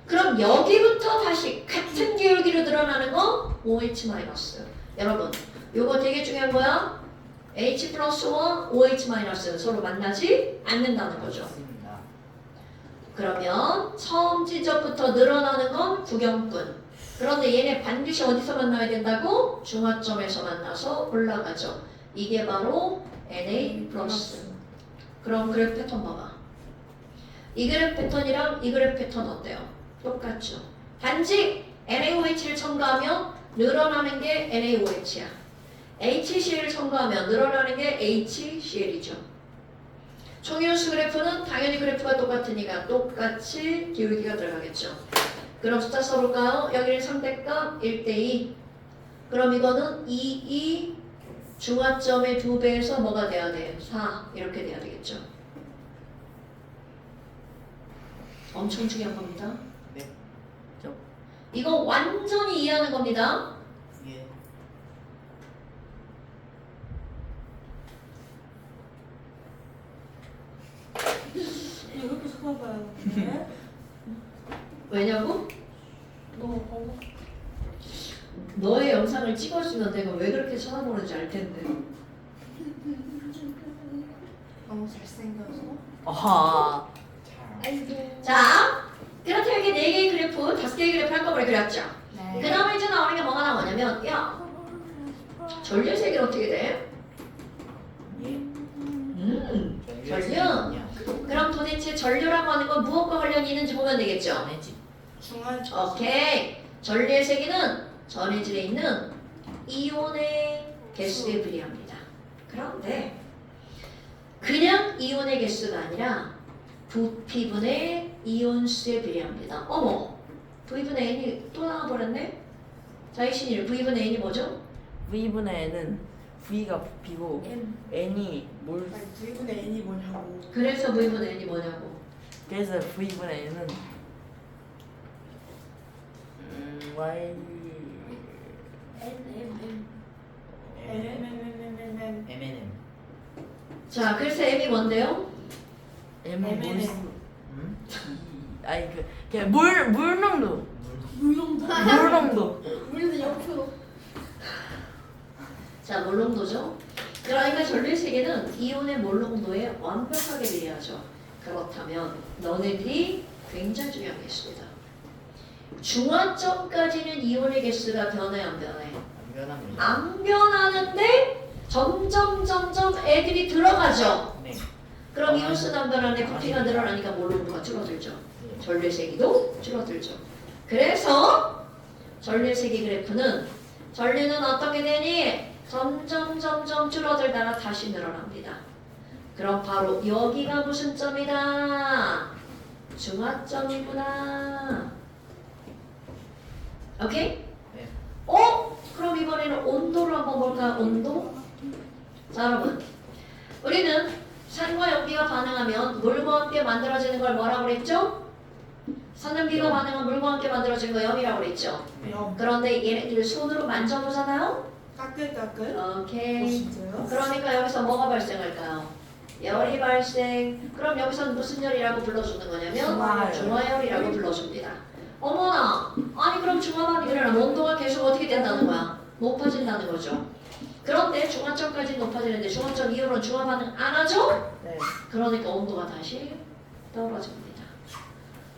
그럼 여기부터 다시 같은 기울기로 늘어나는 거 OH 마이너스. 여러분, 요거 되게 중요한 거야. H 플러스와 OH 마이너스는 서로 만나지 않는다는 거죠. 맞습니다. 그러면 처음 지점부터 늘어나는 건 구경꾼. 그런데 얘네 반드시 어디서 만나야 된다고? 중화점에서 만나서 올라가죠. 이게 바로 Na 플러스. 그럼 그래프 패턴 봐봐. 이 그래프 패턴이랑 이 그래프 패턴 어때요? 똑같죠. 단지 NaOH를 첨가하면 늘어나는 게 NaOH야. HCl을 첨가하면 늘어나는 게 HCl이죠. 총이온수 그래프는 당연히 그래프가 똑같으니까 똑같이 기울기가 들어가겠죠. 그럼 숫자 써볼까요? 여기는 상대값 1대2. 그럼 이거는 2 중화점의 2배에서 뭐가 돼야 돼? 4 이렇게 돼야 되겠죠. 엄청 중요한 겁니다. 네. 이거 완전히 이해하는 겁니다. 예. 왜 이렇게 쳐다봐요? 네? 왜냐고? 너무 거북. 너의 영상을 찍어주면 내가 왜 그렇게 쳐다보는지 알 텐데. 너무 잘생겨서. 아하. 잘. 아이고. 자, 그렇게 이렇게 4개의 그래프, 5개의 그래프 한꺼번에 그렸죠. 네. 그 다음에 이제 나오는 게 뭐가 나오냐면, 야, 전류색이 어떻게 돼? 전류. 그럼 도대체 전류라고 하는 건 무엇과 관련이 있는지 보면 되겠죠. 전해질. 중간. 오케이. 전류의 세기는 전해질에 있는 이온의 개수에 비례합니다. 그런데 그냥 이온의 개수가 아니라 부피분의 이온수에 비례합니다. 어머, V분의 N이 또 나와버렸네? 자, 이신일 V분의 N이 뭐죠? V분의 N은 V가 부피고 N. N이 몰. 아니 V분의 N이 뭐냐고. 그래서 V분의 N이 뭐냐고. 그래서 V분의 N은 Y N. M&M. 자, 그래서 M이 뭔데요? M 몰. M&M. 아니 그냥 물 농도. 물농도. 물 농도. 물도 0%. 자, 몰농도죠. 그러니까 전류의 세계는 이온의 몰농도에 완벽하게 비례하죠. 그렇다면 너네들이 굉장히 중요한 게 있습니다. 중화점까지는 이온의 개수가 변해 안 변해? 안 변합니다. 안 변하는데 점점 애들이 들어가죠. 네. 그럼 이온수 남변하는데 부피가 늘어나니까 몰농도가 줄어들죠. 네. 전류의 세기도 줄어들죠. 그래서 전류의 세기 그래프는 전류는 어떻게 되니? 점점 줄어들다가 다시 늘어납니다. 그럼 바로 여기가 무슨 점이다? 중화점이구나. 오케이? 네. 그럼 이번에는 온도로 한번 볼까요? 온도? 자, 여러분. 우리는 산과 연비가 반응하면 물과 함께 만들어지는 걸 뭐라고 그랬죠? 산염비가 반응하면 물과 함께 만들어지는 거 염이라고 그랬죠? 네. 그런데 얘네들 손으로 만져보잖아요? 까끌까끌. 오케이. 진짜요? 그러니까 여기서 뭐가 발생할까요? 열이 발생. 그럼 여기서는 무슨 열이라고 불러주는 거냐면 중화열. 중화열이라고 불러줍니다. 어머나, 아니 그럼 중화반이 일어나면 온도가 계속 어떻게 된다는 거야? 높아진다는 거죠. 그런데 중화점까지 높아지는데 중화점 이후로는 중화반응 안 하죠? 네. 그러니까 온도가 다시 떨어집니다.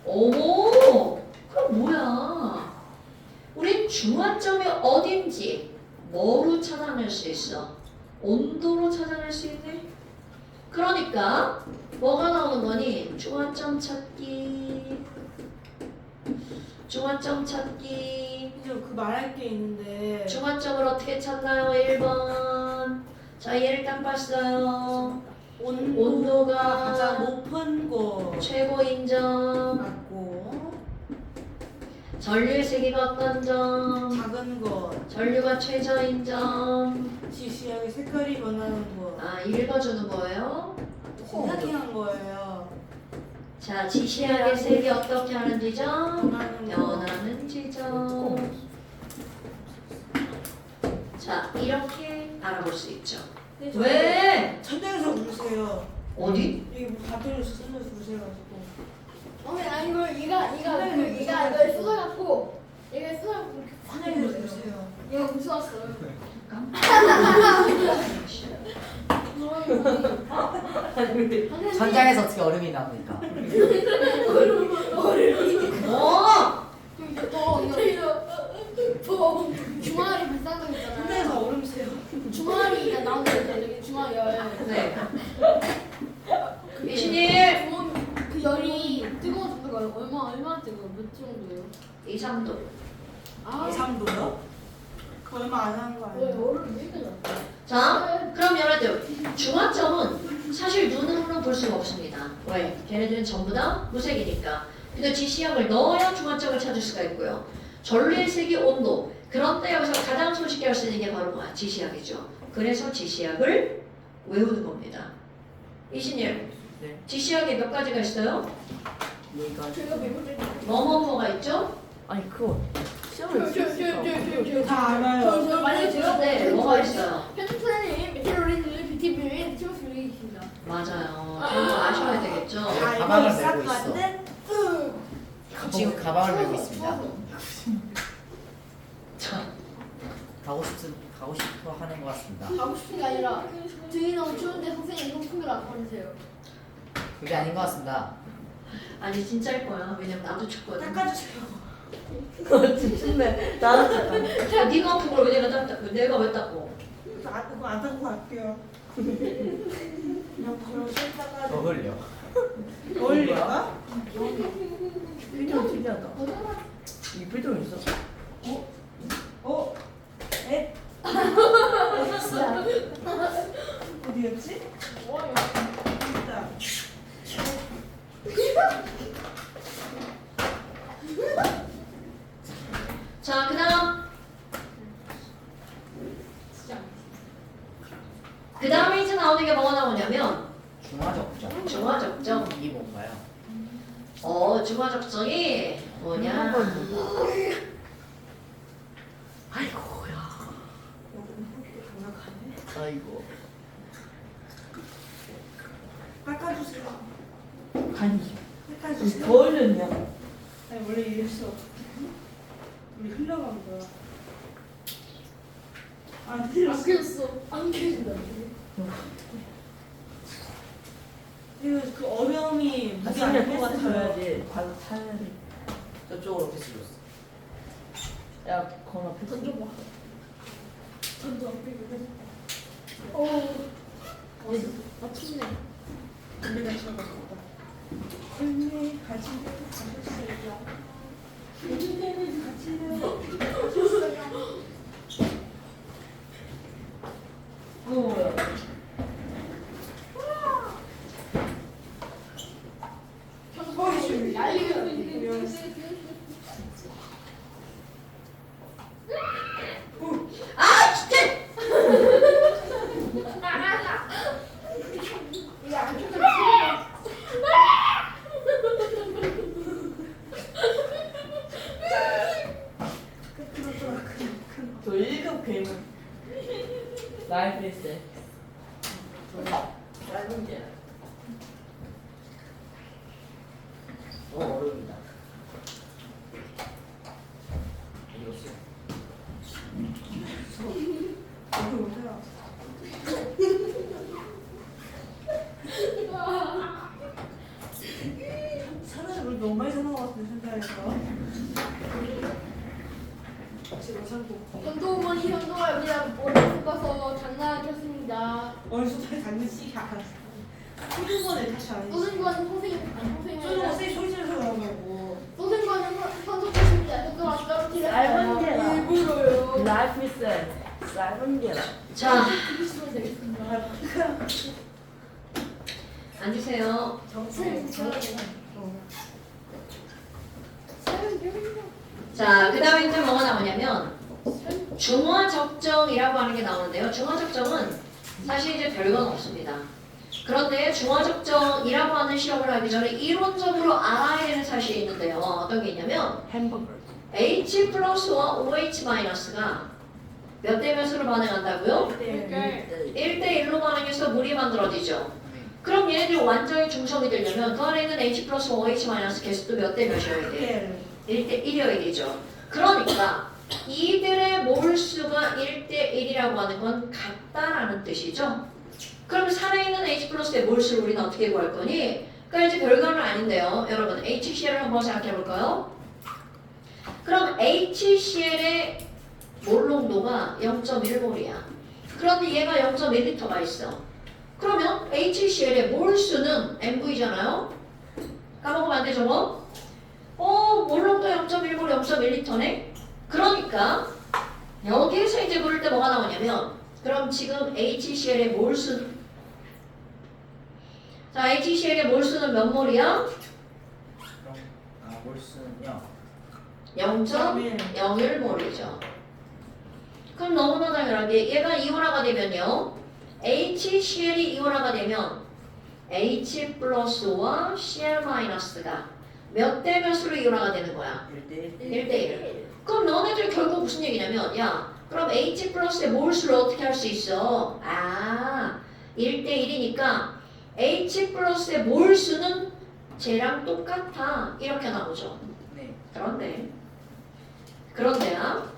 어머, 그럼 뭐야? 우린 중화점이 어딘지 뭐로 찾아낼 수 있어? 온도로 찾아낼 수 있네? 그러니까 뭐가 나오는 거니? 중화점 찾기. 중화점 찾기. 이제 그 말할 게 있는데. 중화점을 어떻게 찾나요? 1번. 자, 얘를 딱 봤어요. 온도가 가장 높은 거 최고 인정. 맞고 전류의 세기가 어떤 점? 작은 거 전류가 최저 인정. 지시하게 색깔이 변하는 거 읽어주는 거예요. 확인한 거예요. 자, 지시하게 색이 어떻게 하는 지점? 변하는 거. 변하는 지점. 자, 이렇게 알아볼 수 있죠. 근데 왜? 천장에서 보세요. 어디? 여기 뭐 가져오셔서 천장에서 보세가지고. 아니 얘가 이걸 쏟아갖고 얘가 쏟아갖고 이렇게 천장에서 보세요. 얘가 무서웠어요. 잠깐. 천장에서 어떻게 얼음이 나옵니까? 주말이 비싼 거 있잖아요. 손에서 얼음 새요. 주말이가 나오는 거 있잖아요. 주말 열. 네. 이신일 그 열이 뜨거운 정도가 얼마나 뜨거워? 몇 정도예요? 2, 3도. 아, 2, 3도요? 그거 얼마 안 하는 거 왜 아니에요? 얼음 왜 이렇게 낮아? 자, 그럼 여러분들 중화점은 사실 눈으로는 볼 수가 없습니다. 왜? 걔네들은 전부 다 무색이니까. 근데 지시약을 넣어야 중화점을 찾을 수가 있고요. 전류의 색이 온도. 그런데 여기서 가장 손쉽게 할 수 있는 게 바로 뭐야? 지시약이죠. 그래서 지시약을 외우는 겁니다. 이신일, 네. 지시약에 몇 가지가 있어요? 얘가 저희가 메모를 뭐뭐뭐가 있죠? 아니 그거 시험을 치셨을까? 다 알아요. 저 만약에 제가 네, 뭐가 있어요? 편집선생님, 메테오리즈, BTV, 티모스 있습니다. 맞아요. 전부 아셔야 되겠죠? 아, 가방을 이거 싹 메고 있어. 맞는? 지금 가방을 메고 있습니다. 자, 가고 싶어 하는 것 같습니다. 가고 싶은 게 아니라 등이 너무 추운데 선생님 이거 크기로 안 걸으세요. 그게 아닌 것 같습니다. 아니 진짜일 거야. 왜냐면 나도 춥거든. 닦아주세요. 그거 진짜네. 나도 잠깐. 야, 네가 아픈 걸 왜 내가 닦고? 내가 왜 닦고? 그거 안 닦고 갈게요. 그냥 그럼 닦아줘. 더 흘려. 어울려? 표정 특이하다. 이 표정 있어? 어? 에? 어디였지? 있다. 자, 그다음. 그 다음에 이제 나오는 게 뭐가 나오냐면 중화적정. 중화적정. 이게 뭔가요? 중화적정이 뭐냐? 아이고야. 아이고. 닦아주세요. 아니 닦아주세요. 더 흘렸냐? 아니 원래 이랬어. 우리 흘러간 거야. 안 안 틀렸어. 껴졌어. 안 껴진다. 이거 그 어려움이 무게 안 아침에 뺐어요. 뽑아줘야지. 바로 차야 돼. 저쪽으로 어떻게 쓸었어? 야, 건아 표 던져봐. 던져. 어. 맞췄네. 우리가 쳐봤다. 언니 같이 가셨어요. 언니는 같이 가셨어요. 그거 뭐야? 허이슈. 아, 진짜! 저 1급 괴물. 나의 필세. 짧은 게. 어려움이다. 이거 써. 여기 오세요. 사람을 우리 너무 많이 사는 것 같은데 현장에서. 지금 참고. 현도어머니 현도가 여기다 머리 볶아서 장난쳤습니다. 어느 순간에 장난치기 알았어. 소중권을 다시 안 해. 소생관 선생님 아니 선생님 소중권 아니라 쌤 소리 지르서 그런 거고. 소생관은 선생님입니다. 현도가 짧은 게라. 일부러요. 나의 필세. 짧은 게라. 자, 그리시면 되겠습니다. 앉으세요. 선생님 자, 그 다음에 이제 뭐가 나오냐면 중화적정이라고 하는 게 나오는데요. 중화적정은 사실 이제 별건 없습니다. 그런데 중화적정이라고 하는 실험을 하기 전에 이론적으로 알아야 되는 사실이 있는데요. 어떤 게 있냐면 햄버거. H 플러스와 OH 마이너스가 몇 대 몇으로 반응한다고요? 네. 1대 1로 반응해서 물이 만들어지죠. 그럼 얘네들이 완전히 중성이 되려면 그 안에 있는 H 플러스 OH 마이너스 개수도 몇 대 몇이어야 돼요? 네. 1대 1이어야 되죠. 그러니까 이들의 몰수가 1대 1이라고 하는 건 같다라는 뜻이죠. 그럼 살아있는 H 플러스의 몰수를 우리는 어떻게 구할 거니? 그러니까 이제 별거는 아닌데요. 여러분 HCl을 한번 생각해 볼까요? 그럼 HCl의 몰 농도가 0.1몰이야. 그런데 얘가 0.1리터가 있어. 그러면 HCl의 몰수는 MV잖아요. 까먹으면 안 돼, 저거? 몰 농도 0.1몰, 0.1리터네? 그러니까 여기에서 이제 부를 때 뭐가 나오냐면 그럼 지금 HCl의 몰수는 자, HCl의 몰수는 몇 몰이야? 그럼 몰수는요. 0.01몰이죠. 그럼 너무나 당연하게 얘가 이온화가 되면요. HCl이 이온화가 되면 H 플러스와 Cl 마이너스가 몇 대 몇으로 이온화가 되는 거야? 1대1. 1대1. 그럼 너네들 결국 무슨 얘기냐면 야 그럼 H 플러스의 몰수를 어떻게 할 수 있어? 1대1이니까 H 플러스의 몰수는 쟤랑 똑같아. 이렇게 나오죠. 네. 그런데야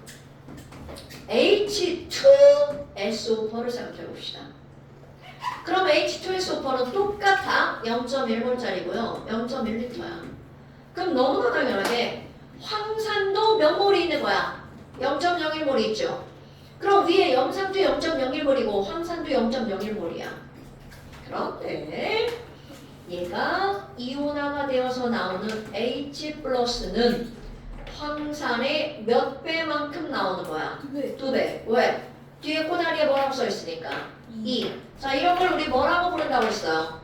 H2SO4를 생각해 봅시다. 그럼 H2SO4는 똑같아. 0.1몰짜리고요. 0.1리터야. 그럼 너무나 당연하게 황산도 몇 몰이 있는 거야? 0.01몰이 있죠. 그럼 위에 염산도 0.01몰이고 황산도 0.01몰이야. 그런데 얘가 이온화가 되어서 나오는 H 플러스는 황산의 몇 배만큼 나오는 거야? 2배. 왜? 뒤에 꼬다리에 뭐라고 써 있으니까 2. 자, 이런 걸 우리 뭐라고 부른다고 했어요?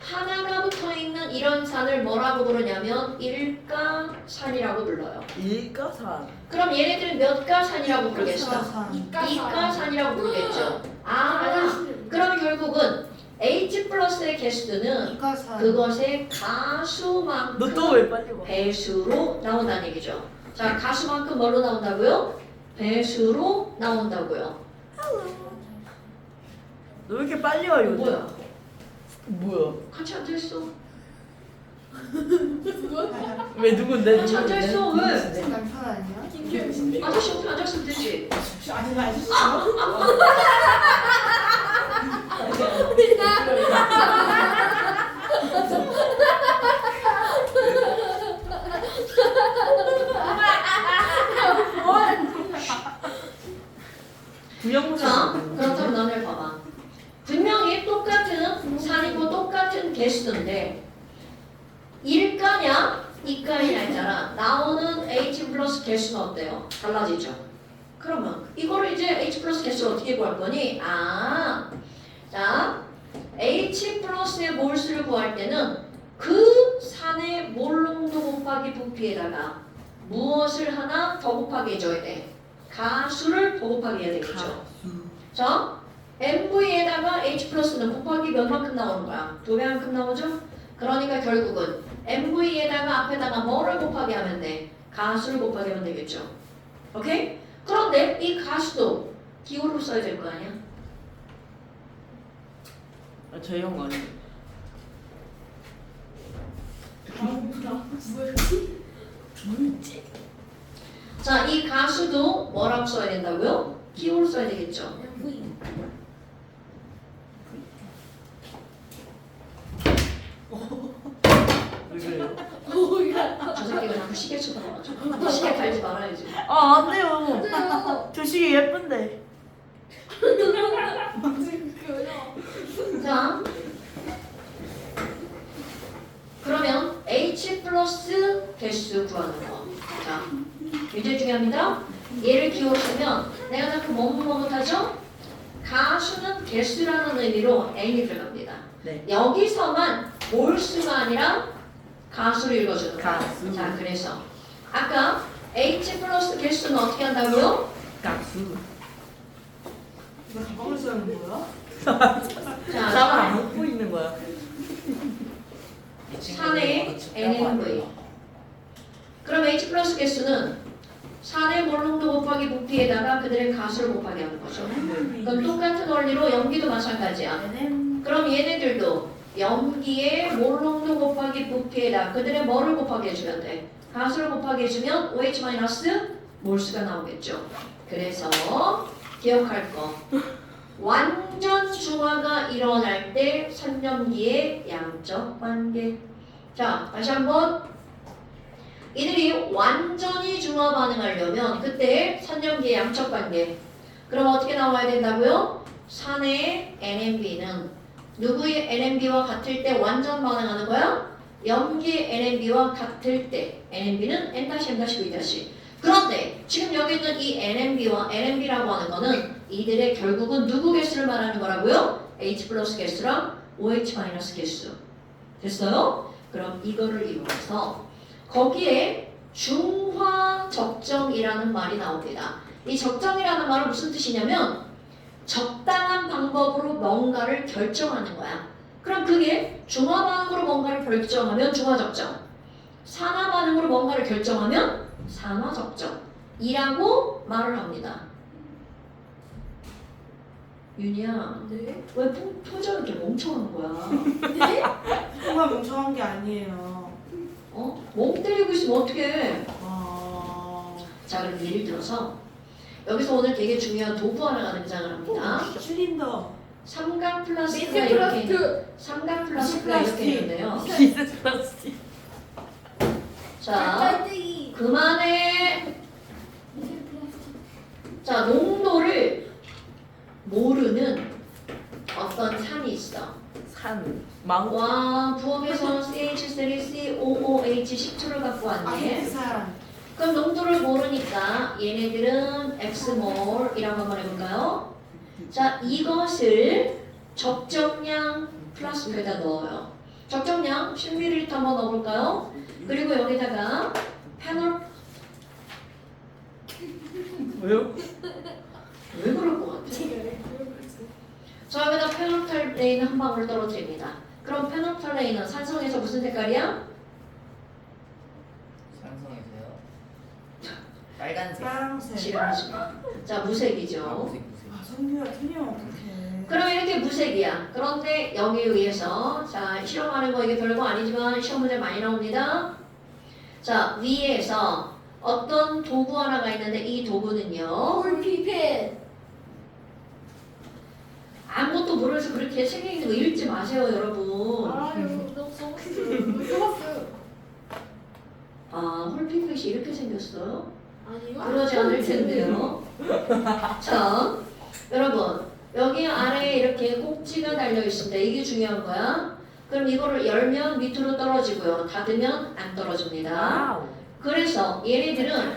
하나가 붙어 있는 이런 산을 뭐라고 부르냐면 일가산이라고 불러요. 일가산. 그럼 얘네들은 몇 가산이라고 부르겠어? 이가산이라고 부르겠죠. 그럼 결국은 H 플러스의 개수는 그것의 가수만큼 너 또 왜 빨리 와? 배수로 나온다는 얘기죠. 자, 가수만큼 뭘로 나온다고요? 배수로 나온다고요. 너 왜 이렇게 빨리 와 이거? 뭐야? 뭐야? 같이 앉아있어. 왜 누군데? 같이 앉아있어. 왜? 남편 아니야? 아저씨 옆에 앉았으면 되지. 아니 말했어. 자, 그렇다면 너네 봐봐. 분명히 똑같은 산이고 똑같은 개수인데 일가냐 이가냐 했잖아. 나오는 H 플러스 개수는 어때요? 달라지죠. 그러면 이거를 이제 H 플러스 개수를 어떻게 구할 거니? 자, H 플러스의 몰수를 구할 때는 그 산의 몰 농도 곱하기 부피에다가 무엇을 하나 더 곱하기 해줘야 돼? 가수를 더 곱하기 해야 되겠죠. 자, MV에다가 H 플러스는 곱하기 몇 만큼 나오는 거야? 2배만큼 나오죠? 그러니까 결국은 MV에다가 앞에다가 뭐를 곱하기 하면 돼? 가수를 곱하기 하면 되겠죠. 오케이? 그런데 이 가수도 기호로 써야 될 거 아니야? 저 형 아니야. 자, 이 가수도 뭐라고 써야 된다고요? 기호로 써야 되겠죠. 왜 그래요? 저 새끼가 자꾸 시계 쳐다봐가지고 시계 달지 말아야지. 안 돼요. 저 시계 예쁜데. 자, 그러면 H 플러스 개수 구하는 거. 자, 굉장히 중요합니다. 얘를 기호로 쓰면 내가 자꾸 머뭇머뭇하죠? 가수는 개수라는 의미로 N이 들어갑니다. 네. 여기서만 몰수가 아니라 가수를 읽어주는 거야. 가수. 자, 그래서 아까 H 플러스 개수는 어떻게 한다고요? 가수. 너 가방을 쓰는 거야? 자, 나만 안 웃고 있는 거야. 이 산의 친구는 NMV. 그럼 H 플러스 개수는 산의 몰 농도 곱하기 부피에다가 그들의 가수를 곱하기 하는 거죠. 그럼 똑같은 원리로 염기도 마찬가지야. 그럼 얘네들도 염기의 몰 농도 곱하기 부피에다 그들의 뭐를 곱하기 해주면 돼? 가수를 곱하기 해주면 OH 마이너스 몰수가 나오겠죠. 그래서 기억할 거 완전 중화가 일어날 때 선염기의 양적 관계. 자, 다시 한번. 이들이 완전히 중화 반응하려면 그때 선염기의 양적 관계. 그럼 어떻게 나와야 된다고요? 산의 NMB는 누구의 NMB와 같을 때 완전 반응하는 거야? 염기의 NMB와 같을 때 NMB는 N-M-V-. 그런데 지금 여기 있는 이 NMB와 NMB라고 하는 거는 이들의 결국은 누구 개수를 말하는 거라고요? H 플러스 개수랑 OH 마이너스 개수. 됐어요? 그럼 이거를 이용해서 거기에 중화 적정이라는 말이 나옵니다. 이 적정이라는 말은 무슨 뜻이냐면 적당한 방법으로 뭔가를 결정하는 거야. 그럼 그게 중화 반응으로 뭔가를 결정하면 중화 적정, 산화 반응으로 뭔가를 결정하면 산화 적정이라고 말을 합니다. 윤희야, 네? 왜 표정이 이렇게 멍청한 거야? 네? 누가 멍청한 게 아니에요. 어? 멍 때리고 있으면 어떡해? 아, 자, 그럼 예를 들어서 여기서 오늘 되게 중요한 도구 하나가 등장을 합니다. 실린더. 삼각 플라스가 미스 이렇게 플라스틱. 삼각 플라스가 이렇게 플라스틱. 있는데요. 미스 플라스틱. 자, 빨대기. 그만해. 미스 플라스틱. 자, 농도를 모르는 어떤 산이 있어. 산. 망고. 와, 부엌에서 CH3COOH 10초를 갖고 왔네. 아이스산. 그럼 농도를 모르니까 얘네들은 X몰이라고 한번 해볼까요? 자, 이것을 적정량 플라스크에다 넣어요. 적정량 10ml 한번 넣어볼까요? 그리고 여기다가 페놀. 왜요? 왜 그럴 것 같아? 자, 여기다 페놀탈레인 한 방울 떨어뜨립니다. 그럼 페놀탈레인은 산성에서 무슨 색깔이야? 상성에서요. 빨간색. 파란색. 지랄하지 마. 자, 무색이죠. 무색. 아, 성규야 틀리면 어떡해. 그럼 이렇게 무색이야. 그런데 여기에 의해서 자, 실험하는 거 이게 별거 아니지만 시험 문제 많이 나옵니다. 자, 위에서 어떤 도구 하나가 있는데 이 도구는요. 볼피펜. 아무것도 모르면서 그렇게 책에 있는 거 읽지 마세요, 여러분. 알아요. 너무 써봤어요. 써봤어요. 아, 홀피펫이 이렇게 생겼어요? 아니요. 그러지 않을 텐데요. 자, 여러분 여기 아래에 이렇게 꼭지가 달려 있습니다. 이게 중요한 거야. 그럼 이거를 열면 밑으로 떨어지고요. 닫으면 안 떨어집니다. 와우. 그래서 얘네들은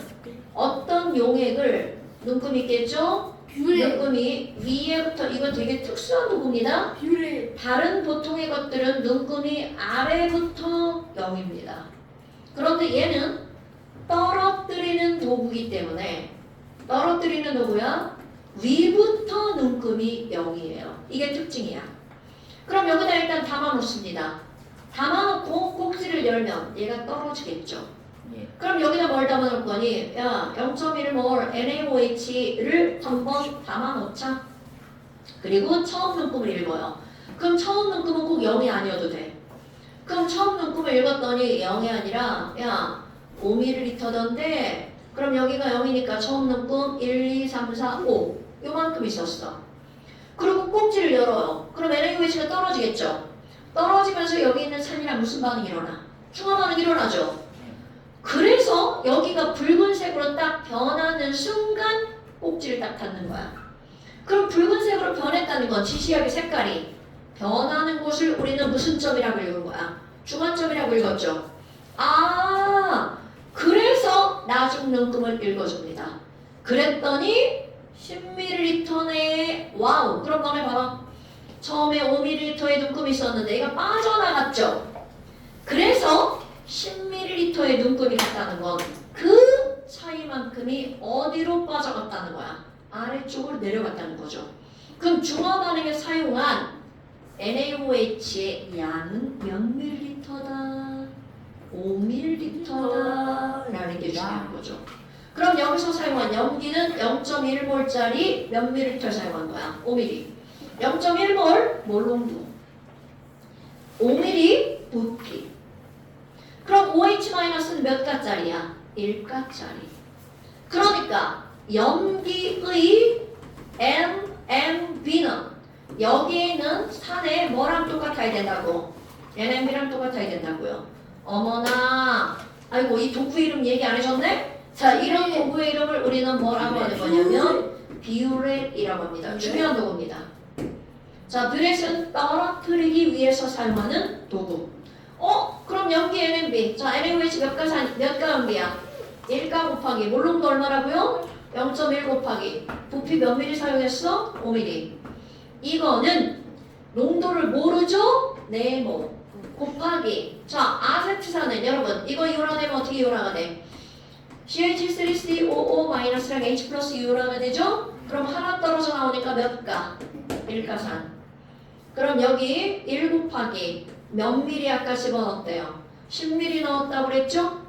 어떤 용액을 눈금 있겠죠? 뷰레. 눈금이 위에부터 이건 되게 특수한 도구입니다. 뷰레. 다른 보통의 것들은 눈금이 아래부터 0입니다. 그런데 얘는 떨어뜨리는 도구이기 때문에 떨어뜨리는 도구야. 위부터 눈금이 0이에요. 이게 특징이야. 그럼 여기다 일단 담아놓습니다. 담아놓고 꼭지를 열면 얘가 떨어지겠죠. 예. 그럼 여기다 뭘 담아놓을 거니? 야, 0.1몰 NaOH를 한번 담아놓자. 그리고 처음 눈금을 읽어요. 그럼 처음 눈금은 꼭 0이 아니어도 돼. 그럼 처음 눈금을 읽었더니 0이 아니라 야 5ml던데 그럼 여기가 0이니까 처음 눈금 1, 2, 3, 4, 5 요만큼 있었어. 그리고 꼭지를 열어요. 그럼 NaOH가 떨어지겠죠. 떨어지면서 여기 있는 산이랑 무슨 반응이 일어나? 중화 반응이 일어나죠. 그래서 여기가 붉은색으로 딱 변하는 순간 꼭지를 딱 닫는 거야. 그럼 붉은색으로 변했다는 건 지시하게 색깔이 변하는 곳을 우리는 무슨 점이라고 읽은 거야? 중화점이라고 읽었죠. 아, 그래서 나중 눈금을 읽어줍니다. 그랬더니 10ml 내에 와우. 그럼 너네 봐봐. 처음에 5ml의 눈금이 있었는데 얘가 빠져나갔죠. 그래서 10ml의 눈금이 갔다는 건 그 사이만큼이 어디로 빠져갔다는 거야? 아래쪽으로 내려갔다는 거죠. 그럼 중화 반응에 사용한 NaOH의 양은 몇 ml다? 5ml다 라는 게 중요한 거죠. 그럼 여기서 사용한 염기는 0.1몰짜리 몇 ml 사용한 거야? 5ml. 0.1몰 몰농도. 5ml 부피. 그럼 OH-는 몇 가짜리야? 1가짜리. 그러니까 염기의 N M, B는 여기에는 산에 뭐랑 똑같아야 된다고? NMB랑 똑같아야 된다고요. 어머나, 아이고 이 도구 이름 얘기 안 해줬네? 자, 이런 도구의 이름을 우리는 뭐라고 하는 거냐면 비우렛이라고 합니다. 중요한 도구입니다. 자, 뷰렛은 떨어뜨리기 위해서 사용하는 도구. 그럼 여기 NMB. 자, NaOH 몇 가함비야? 1가 곱하기 몰롱도 얼마라고요? 0.1 곱하기 부피 몇 미리 사용했어? 5mm. 이거는 농도를 모르죠? 네모 곱하기. 자, 아세트산은 여러분 이거 이온화 되면 어떻게 이온화가 돼? CH3COO-랑 H 플러스 이온화가 되죠? 그럼 하나 떨어져 나오니까 몇 가? 1가산. 그럼 여기 1 곱하기 몇 미리 아까 집어넣었대요? 10mm 넣었다고 그랬죠?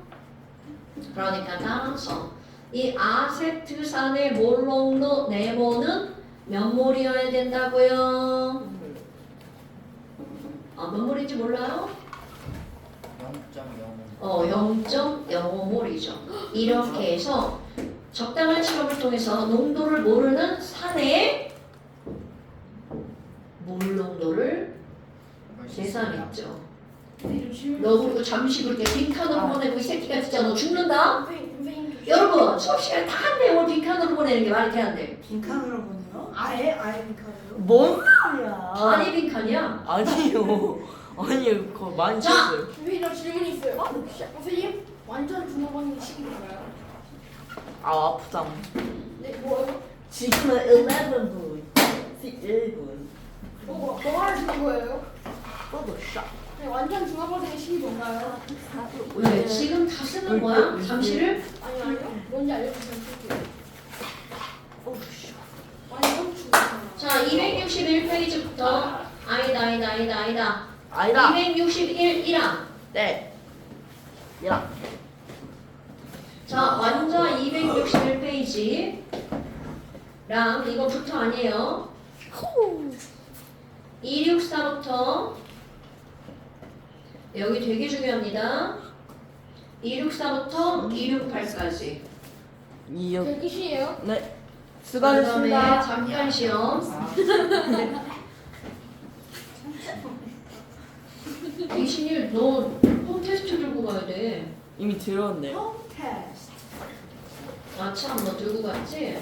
그러니까 따라서 이 아세트산의 몰농도 네모는 몇 몰이어야 된다고요? 몇 몰인지 몰라요? 0.05. 0.05몰이죠. 이렇게 해서 적당한 실험을 통해서 농도를 모르는 산의 몰농도를 계산했죠. 너 그리고 잠시 그렇게 빈칸으로 보내고 이 새끼가 진짜 너 죽는다? 선생님 여러분 수업 시간에 다 한데 뭘 빈칸으로 보내는 게 말이 되는데 빈칸으로 보내요? 아예 빈칸으로? 뭔 소리야? 반이 빈칸이야? 아니요. 아니요. 그거 많이 자! 쳤어요. 선생님 저 질문이 있어요. 선생님 완전 중화방이 식이 뭔가요? 아 아프다. 네 뭐요? 지금은 11분. 11분. 뭐 말하시는 거예요? 포도샵. 네, 완전 중화방의 식이 뭔가요? 왜? 지금 다 쓰는 거야? 잠시를? 아니요. 뭔지 알려주시면 좋겠어요. 포도샵. 완전 중화방. 자, 261페이지부터 아니다. 아니다. 261 1항. 네. 야. 자, 완전 261페이지랑 이거부터 아니에요. 264부터 여기 되게 중요합니다. 264부터 268까지. 이요. 대기시에요? 네. 그다음에 수고하셨습니다. 잠깐 시험. 이신일 너 홈테스트 들고 가야 돼. 이미 들었네요. 테스트. 아 참 너 들고 갔지?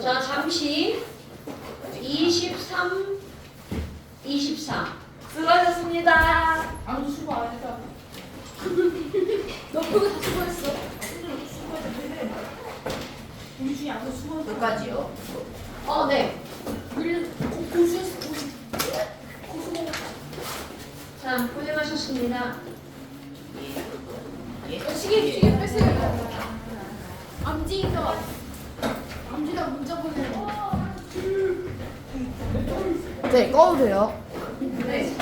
자 잠시 23, 24. 수고하셨습니다. 아무 수고 안 했다. 너 그거 다 수고했어. 수고했는데 우리 중에 아무 수고. 끝까지요? 네. 우리는 고수했어. 고수 먹었어. 자 고생하셨습니다. 시계 뺐어요. 암지가 문자 보내는 거. 네, 꺼도 돼요. 네.